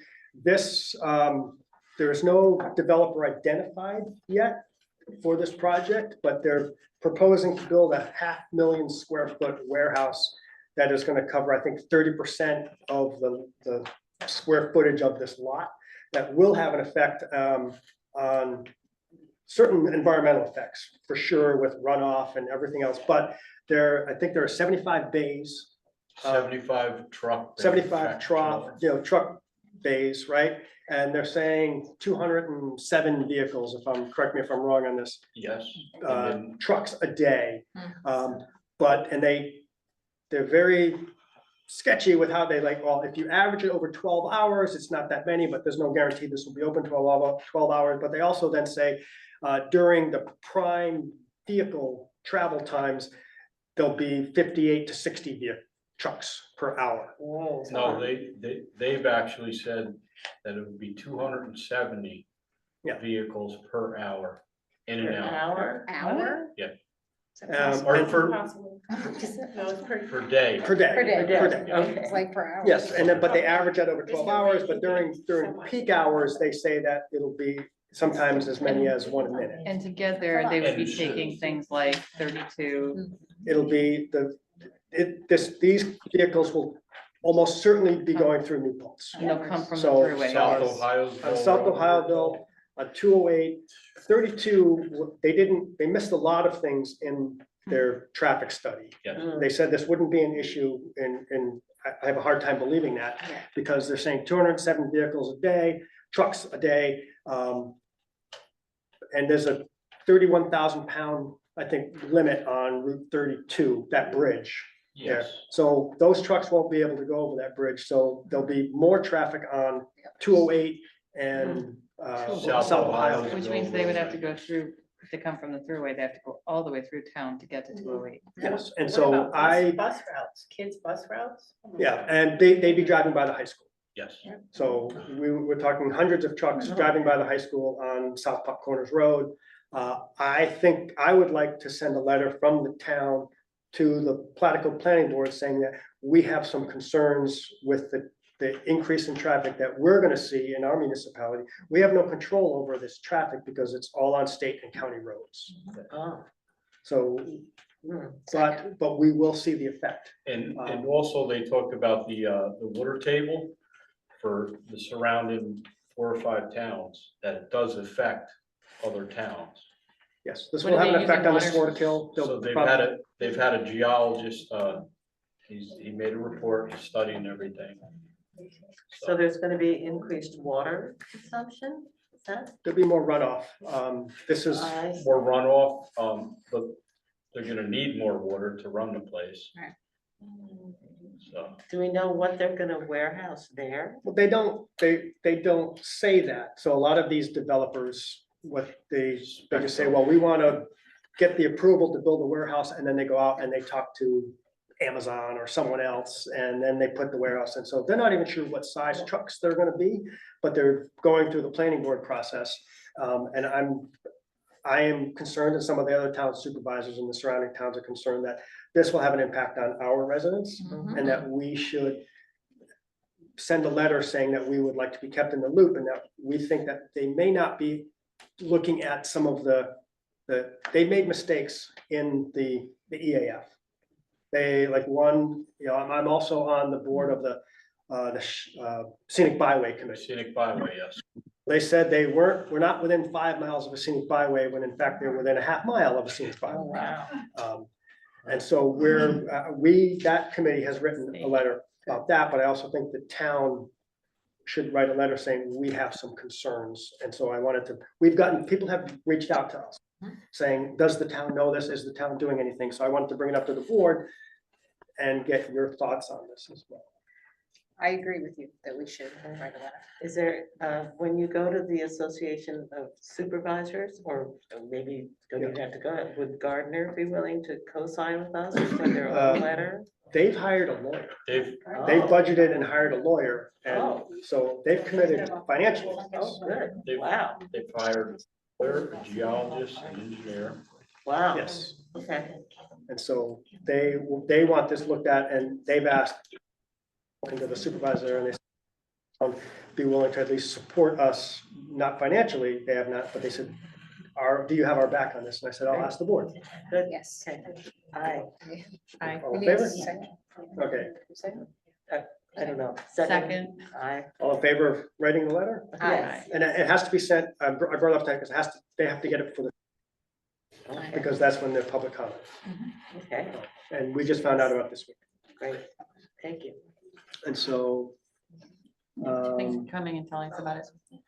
This, there is no developer identified yet for this project, but they're proposing to build a 500,000 square foot warehouse that is going to cover, I think, 30% of the square footage of this lot. That will have an effect on certain environmental effects, for sure, with runoff and everything else. But I think there are 75 bays. 75 truck. 75 truck bays, right? And they're saying 207 vehicles, correct me if I'm wrong on this, Yes. trucks a day. They're very sketchy with how they if you average it over 12 hours, it's not that many, but there's no guarantee this will be open 12 hours. But they also then say during the prime vehicle travel times, there'll be 58 to 60 trucks per hour. No, they've actually said that it would be 270 vehicles per hour, in and out, Hour? or per day. Per day. It's like per hour. Yes, but they average out over 12 hours, but during peak hours, they say that it'll be sometimes as many as 1 minute. And to get there, they would be taking things like 32. It'll be these vehicles will almost certainly be going through New Paltz. And they'll come from the So- thruway. South On Ohio. South Ohioville, on 208, 32, they missed a lot of things in their traffic study. Yes. They said this wouldn't be an issue, and I have a hard time believing that, because they're saying 207 vehicles a day, trucks a day. And there's a 31,000 pound, I think, limit on Route 32, that bridge. Yes. So those trucks won't be able to go over that bridge, so there'll be more traffic on 208 and South Ohio. Which means they would have to go through, if they come from the thruway, they have to go all the way through town to get to 208. Yes, and so Bus routes, kids' bus routes? and they'd be driving by the high school. Yes. So we're talking hundreds of trucks driving by the high school on South Puck Corners Road. I think I would like to send a letter from the town to the Platico Planning Board saying that we have some concerns with the increase in traffic that we're gonna see in our municipality. We have no control over this traffic because it's all on state and county roads. Oh. So, but we will see the effect. And also they talked about the water table for the surrounding 4 or 5 towns, that it does affect other towns. Yes, this What will are have they an effect using on the water? Squirtle Kill. So they've had a geologist, he made a report, he's studying everything. So there's gonna be increased water consumption, is that? There'll be more runoff. This is, I see. More runoff, but they're gonna need more water to run the place, so. Do we know what they're gonna warehouse there? well, they don't say that. So a lot of these developers, they just say, well, we want to get the approval to build a warehouse, and then they go out and they talk to Amazon or someone else, and then they put the warehouse in. So they're not even sure what size trucks they're gonna be, but they're going through the planning board process. And I am concerned, and some of the other town supervisors in the surrounding towns are concerned that this will have an impact on our residents, and that we should send a letter saying that we would like to be kept in the loop, and that we think that they may not be looking at some of they made mistakes in the EAF. They, like one, I'm also on the board of the Scenic Byway Commission. Scenic byway, yes. They said we're not within 5 miles of a scenic byway, when in fact they're within a half mile of a scenic Oh, byway. wow. And so that committee has written a letter about that, but I also think the town should write a letter saying we have some concerns. And so people have reached out to us saying, does the town know this? Is the town doing anything? So I wanted to bring it up to the board and get your thoughts on this as well. I agree with you that we should write a letter. Is there, when you go to the Association of Supervisors, or maybe don't even have to go, would Gardner be willing to co-sign with us or send their own letter? They've hired a lawyer. They've, They've Oh, budgeted and hired a lawyer, and Oh. so they've committed financially. Oh, good, They've- wow, they've hired a lawyer, a geologist, an engineer. wow. Yes, Okay, and so they want this looked at, and they've asked into the supervisor, and they be willing to at least support us, not financially, they have not, but they said, do you have our back on this? And I said, I'll ask the board. good, Yes. okay. Aye, All We in need a favor? second. Okay, Second? I don't know. Second. Aye. all in favor of writing the letter? Yes. And it has to be sent, I brought it up tonight, because they have to get it Okay, because that's when the public comment. okay, And we just found out about this week. great, thank you. And so, Thanks for coming and telling us about it. Thank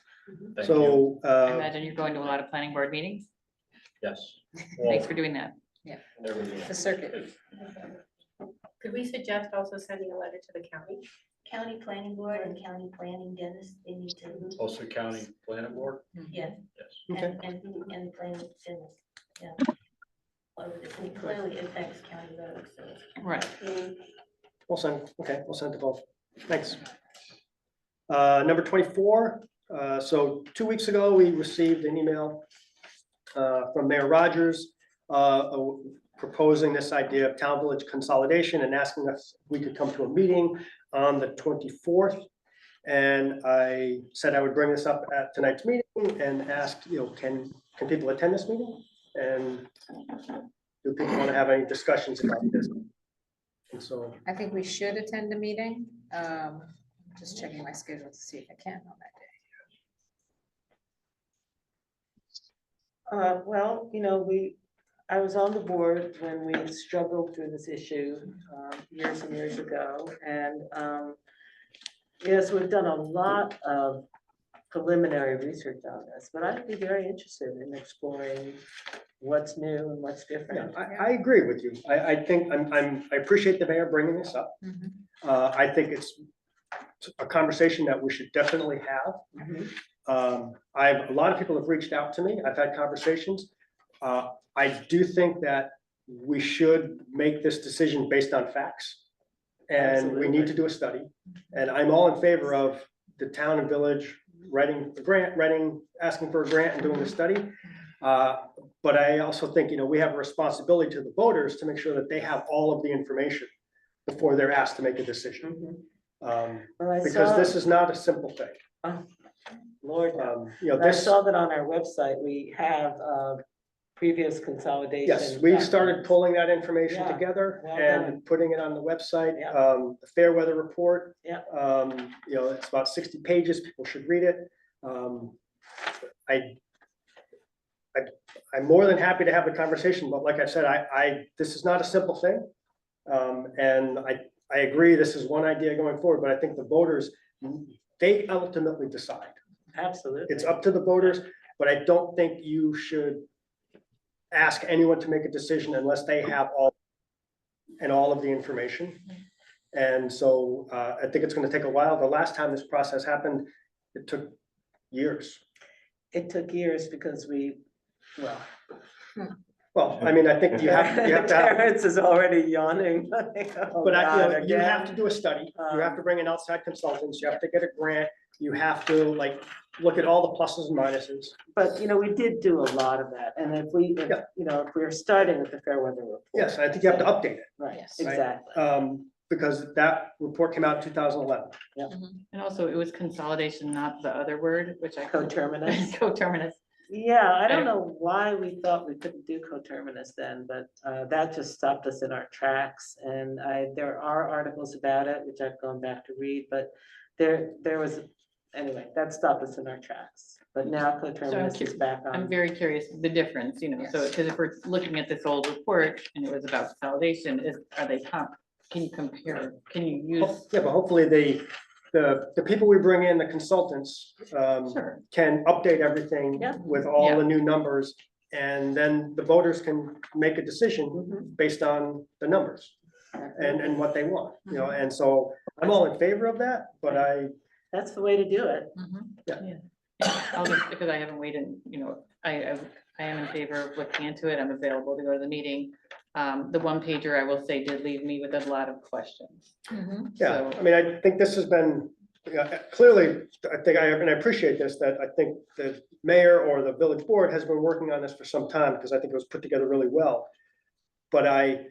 you. so, I imagine you're going to a lot of planning board meetings. Yes. Thanks for doing that. Everything. The circuit. Could we suggest also sending a letter to the county? County planning board and county planning, Dennis, they need to, Also county planning board, yes, yes. okay, and planning, Dennis, yeah. Well, it clearly affects county roads, so. Right. we'll send to both. Thanks. Number 24, so 2 weeks ago, we received an email from Mayor Rogers proposing this idea of town village consolidation and asking us if we could come to a meeting on the 24th. And I said I would bring this up at tonight's meeting and asked, can people attend this meeting? And do people want to have any discussions about this? And so, I think we should attend the meeting. Just checking my schedule to see if I can on that day. Well, I was on the board when we struggled through this issue years and years ago, and yes, we've done a lot of preliminary research on this, but I'd be very interested in exploring what's new and what's yeah, different. I agree with you. I think I appreciate the mayor bringing this up. Mhm. I think it's a conversation that we should definitely have. A lot of people have reached out to me. I've had conversations. I do think that we should make this decision based on facts. And we need to do a study. And I'm all in favor of the town and village writing a grant, asking for a grant and doing the study. But I also think, we have a responsibility to the voters to make sure that they have all of the information before they're asked to make a decision. Well, I Because saw- this is not a simple thing. Oh, Lord, no. I This, saw that on our website, we have previous consolidation. yes, we started pulling that information Yeah, together well and done. putting it on the website. Yeah. The Fair Weather Report. Yeah. It's about 60 pages. People should read it. I, I'm more than happy to have the conversation, but like I said, this is not a simple thing. And I agree, this is one idea going forward, but I think the voters, they ultimately decide. Absolutely. It's up to the voters, but I don't think you should ask anyone to make a decision unless they have all of the information. And so I think it's gonna take a while. The last time this process happened, it took years. It took years because Well, I mean, I think you have to have, Terrence is already yawning. Oh, but God, you have again. to do a study. You have to bring in outside consultants. You have to get a grant. You have to like look at all the pluses and minuses. But, we did do a lot of that, and if Yeah. if we're starting with the Fairweather report. Yes, I think you have to update it. Right, Yes. exactly. Because that report came out in 2011. And also it was consolidation, not the other word, which I. Coterminous. Coterminous. Yeah, I don't know why we thought we couldn't do coterminous then, but that just stopped us in our tracks. And there are articles about it, which I've gone back to read, but there was, anyway, that stopped us in our tracks. But now coterminous is back I'm on. very curious, the difference, so, Yes. because if we're looking at this old report and it was about consolidation, can you compare, can you use? Yeah, but hopefully the people we bring in, the consultants, Sure. can update everything Yeah. with all Yeah. the new numbers. And then the voters can make a decision Mhm. based on the numbers and what they want, and so I'm all in favor of that, but That's the way to do it. Yeah. I'll just, because I haven't waited, I am in favor of looking into it. I'm available to go to the meeting. The one pager, I will say, did leave me with a lot of questions. yeah, So- I mean, I think this has been, clearly, and I appreciate this, that I think the mayor or the village board has been working on this for some time, because I think it was put together really well. But I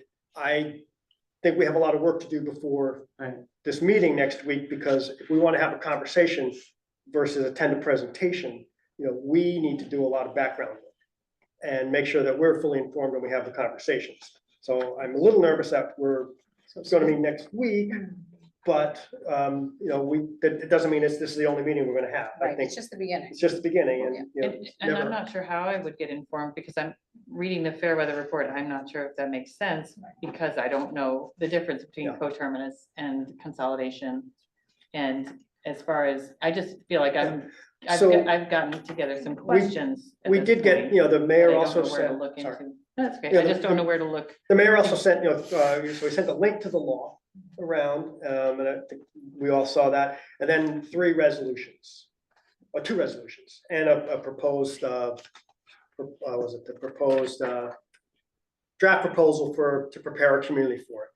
think we have a lot of work to do before Right. this meeting next week, because if we want to have a conversation versus attend a presentation, we need to do a lot of background work and make sure that we're fully informed when we have the conversations. So I'm a little nervous that we're going to meet next week, but, it doesn't mean this is the only meeting we're going to have. I Right, think it's just the beginning. it's just the beginning and, And I'm not sure how I would get informed, because I'm reading the Fairweather report. I'm not sure if that makes sense, because I don't know the difference between Yeah. coterminous and consolidation. And as far as, I just feel like So- I've gotten together some questions. at we this did get, point the that I mayor don't also know where to said, look sorry. into. That's okay. Yeah, I just the- don't know where to look. The mayor also sent, so he sent a link to the law around, and I think we all saw that, and then 3 resolutions. Or 2 resolutions, and a proposed, was it the proposed, draft proposal to prepare our community for it.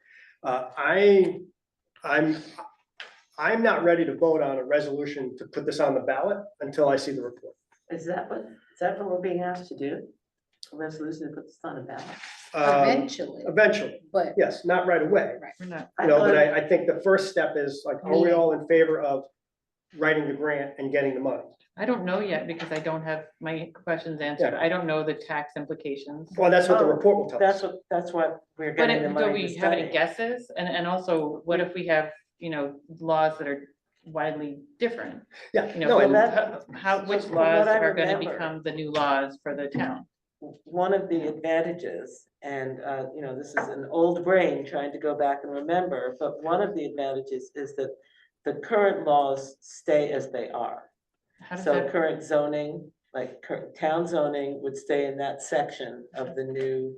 I'm not ready to vote on a resolution to put this on the ballot until I see the report. Is that what we're being asked to do? A resolution to put this on a ballot? Eventually, Eventually, but, yes, not right away. right. We're not, I But thought- I think the first step is like, are we all in favor of writing the grant and getting the money? I don't know yet, because I don't have my questions answered. I don't know the tax implications. Well, that's what the Oh, report will tell us. That's what we're But getting the do money to we have any study. guesses? And also, what if we have, laws that are widely different? Yeah, You no, know, and which From laws what I are gonna remember- become the new laws for the town? One of the advantages, and, this is an old brain trying to go back and remember, but one of the advantages is that the current laws stay as they are. How does So that, current zoning, like town zoning would stay in that section of the new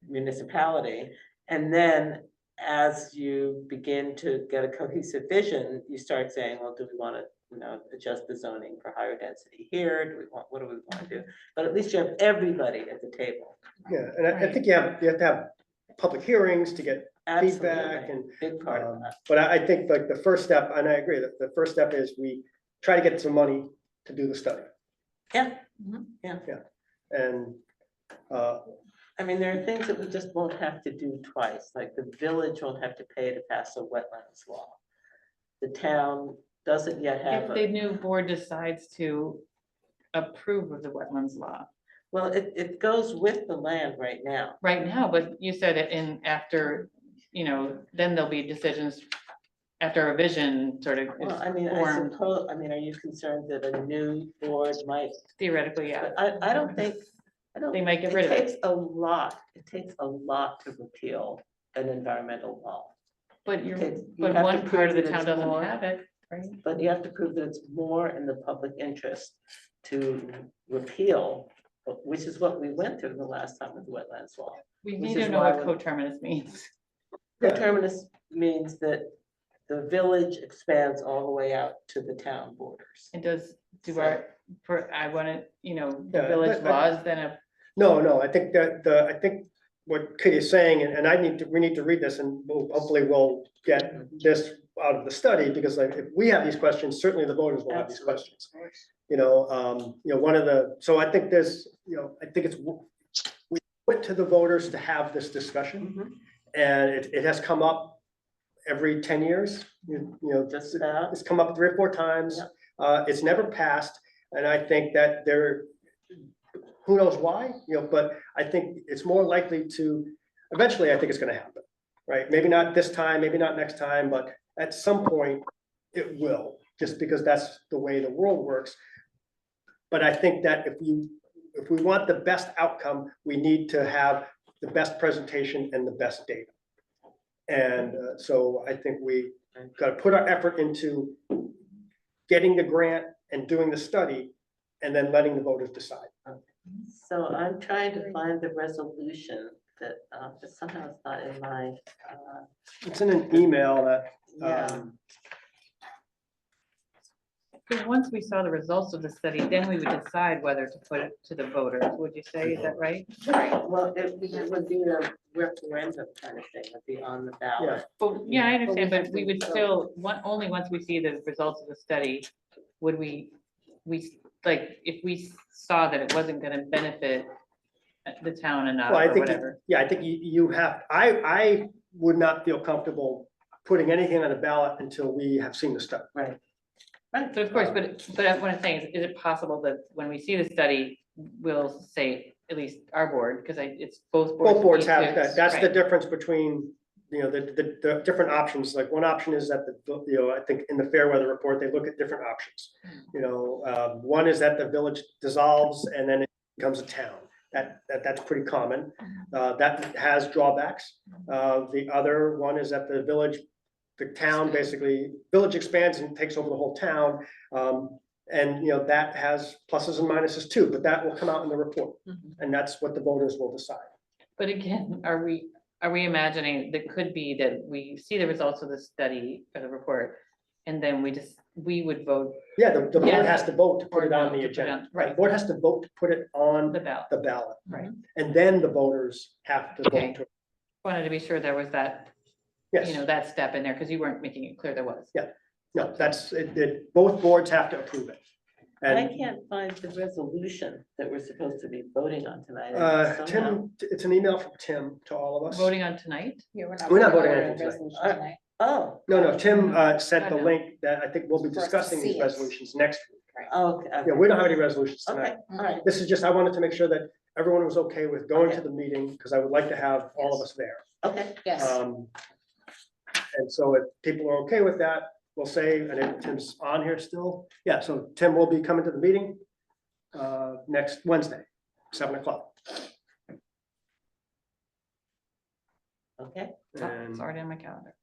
municipality. And then as you begin to get a cohesive vision, you start saying, well, do we want to, adjust the zoning for higher density here? What do we want to do? But at least you have everybody at the table. yeah, and I think you have to have public hearings to get feedback Absolutely, and, big part of that. but I think like the first step, and I agree that the first step is we try to get some money to do the study. Yeah. Mhm. Yeah. And, I mean, there are things that we just won't have to do twice, like the village won't have to pay to pass a wetlands law. The town doesn't yet have if a. the new board decides to approve of the wetlands law Well, it goes with the land right now. right now, but you said it in after, then there'll be decisions after a vision sort of Well, I mean, is I formed, suppose, I mean, are you concerned that a new board might, theoretically, yeah, I don't think, I don't. they might get rid of it. takes a lot to repeal an environmental law. But you're, Okay, you but have to one prove part of the that town it's doesn't more. have it, right? But you have to prove that it's more in the public interest to repeal, which is what we went through the last time with the wetlands law. We Which need to is know why what when- coterminous means. Yeah. Coterminous means that the village expands all the way out to the town borders. It does, do our, for, I wanna, the Yeah, village but- laws, then No, I think that I think what Kitty is saying, and we need to read this and hopefully we'll get this out of the study, because like, if we have these questions, certainly the voters will have these questions. One of the, so I think there's, I think it's, we went to the voters to have this discussion. And it has come up every 10 years, Just about. it's come up 3 or 4 times. It's never passed, and I think that who knows why, but I think it's more likely to, eventually, I think it's gonna happen, right? Maybe not this time, maybe not next time, but at some point it will, just because that's the way the world works. But I think that if we want the best outcome, we need to have the best presentation and the best data. And so I think we gotta put our effort into getting the grant and doing the study, and then letting the voters decide. So I'm trying to find the resolution that, but somehow it's not in my, It's in an email that, yeah. because once we saw the results of the study, then we would decide whether to put it to the voters, would you say, is that right? Well, it would be a referendum kind of thing, it'd be on the ballot. Well, yeah, I understand, but we would still, only once we see the results of the study, would we, like, if we saw that it wasn't gonna benefit the town enough well, I or think, whatever. yeah, I think you have, I would not feel comfortable putting anything on the ballot until we have seen the study. Right. So of course, but what I'm saying is it possible that when we see the study, we'll say, at least our board, because it's both boards. Both boards need have to- that, that's the right. difference between, the different options, like one option is that I think in the Fairweather report, they look at different options. One is that the village dissolves and then it becomes a town, that's pretty common, that has drawbacks. The other one is that the town basically, village expands and takes over the whole town. And that has pluses and minuses too, but that will come out in the report, Mhm. and that's what the voters will decide. But again, are we imagining that could be that we see the results of the study or the report, and then we would vote Yeah, the board Yes. has to vote to put it Or on no, the to put it agenda. on- right. The board has to vote to put it on the ballot? the ballot. Right. And then the voters have to Okay. vote to, Wanted to be sure there was that, yes, that step in there, because you weren't making it clear there was. no, that's, both boards have to approve it. I And, can't find the resolution that we're supposed to be voting on tonight. and somehow- Tim, it's an email from Tim to all of us. Voting on tonight? Yeah, We're not voting on on a it tonight. resolution I- tonight. Oh. No, Tim, sent I the know. link that I think we'll be For us to discussing these see it. resolutions next week. Okay. Yeah, we don't have any resolutions Okay, tonight. all right. This is just, I wanted to make sure that everyone was okay with going to Okay. the meeting, because I would like to have all of us there. Okay. Yes, And so if people are okay with that, we'll say, and if Tim's on here still, yeah, so Tim will be coming to the meeting next Wednesday, 7:00. Okay. Oh, It's already on my calendar.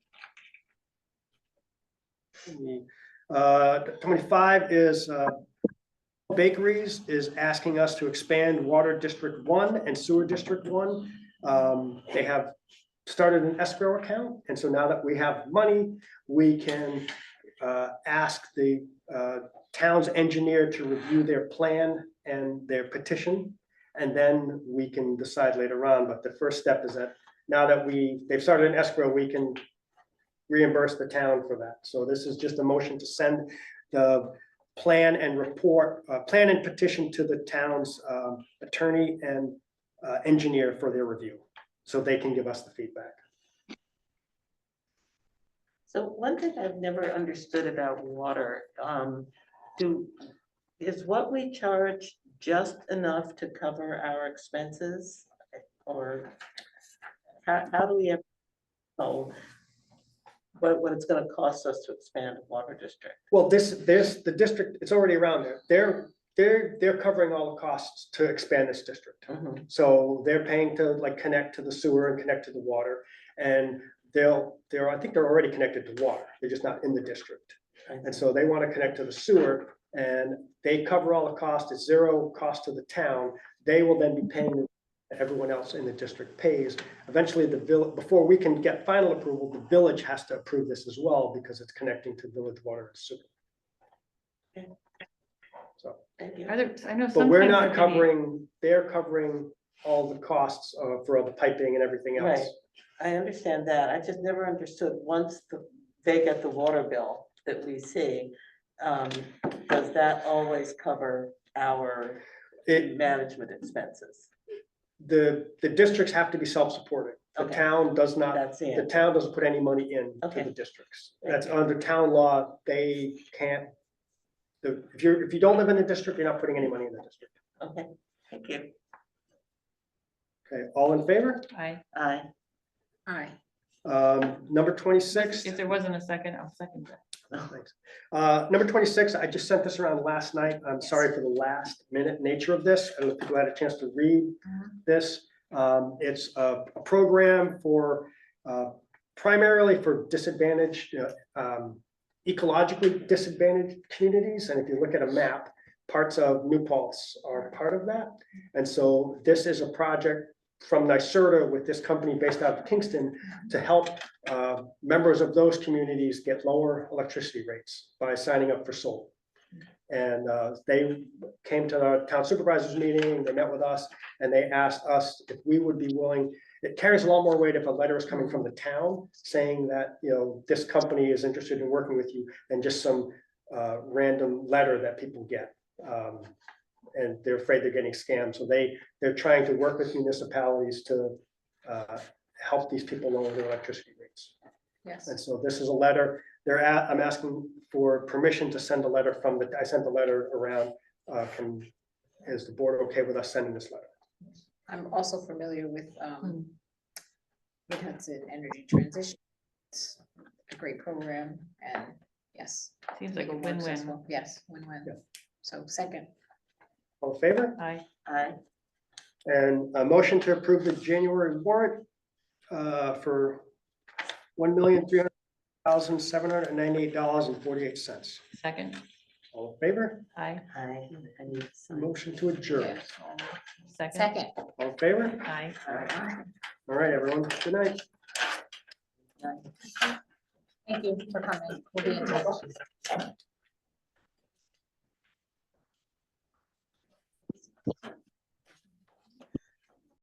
25 is Bakeries is asking us to expand Water District 1 and Sewer District 1. They have started an escrow account, and so now that we have money, we can ask the town's engineer to review their plan and their petition, and then we can decide later on. But the first step is that now that they've started an escrow, we can reimburse the town for that. So this is just a motion to send the plan and petition to the town's attorney and engineer for their review, so they can give us the feedback. So one thing I've never understood about water, is what we charge just enough to cover our expenses? Or how do we ever know what it's gonna cost us to expand a water district. Well, the district, it's already around there. They're covering all the costs to expand this district. Mhm. So they're paying to like connect to the sewer and connect to the water. And I think they're already connected to water. They're just not in the district. And so they want to connect to the sewer and they cover all the costs. It's zero cost to the town. They will then be paying everyone else in the district pays. Eventually the village, before we can get final approval, the village has to approve this as well because it's connecting to village water and sewer. Okay. So, Thank you. Are there, I know but sometimes. we're there not can be- covering, they're covering all the costs for all the piping and everything else. Right, I understand that. I just never understood, once they get the water bill that we see, does that always cover our management expenses? The districts have to be self-supporting. The Okay. town does not, That's the it. town doesn't put any money in to Okay. the districts. Thank That's you. under town law, they can't. If you don't live in the district, you're not putting any money in the district. Okay, thank you. Okay, all in favor? Aye. Aye. Aye. Number 26. If there wasn't a second, I'll second that. Oh, thanks. Number 26, I just sent this around last night. I'm sorry for the last minute nature of this. I don't know if people had a chance to read this. It's a program for primarily for disadvantaged, ecologically disadvantaged communities. And if you look at a map, parts of New Paltz are part of that. And so this is a project from NYSERDA with this company based out of Kingston to help members of those communities get lower electricity rates by signing up for solar. And they came to our town supervisors meeting, they met with us, and they asked us if we would be willing. It carries a lot more weight if a letter is coming from the town saying that, you know, this company is interested in working with you than just some random letter that people get. And they're afraid they're getting scammed. So they're trying to work with municipalities to help these people lower their electricity rates. Yes. And so this is a letter, I'm asking for permission to send a letter I sent the letter around. Is the board okay with us sending this letter? I'm also familiar with Hudson Energy Transition. It's a great program and yes. Seems like a it works as win-win. well. Yes, win-win. Yeah. So second. All in favor? Aye. Aye. And a motion to approve the January warrant for $1,300,798.48. Second. All in favor? Aye. Aye. I need some. Motion to adjourn. Yes. Second. Second. All in favor? Aye. All right, everyone. Good night. Thank you for coming. We'll be in touch.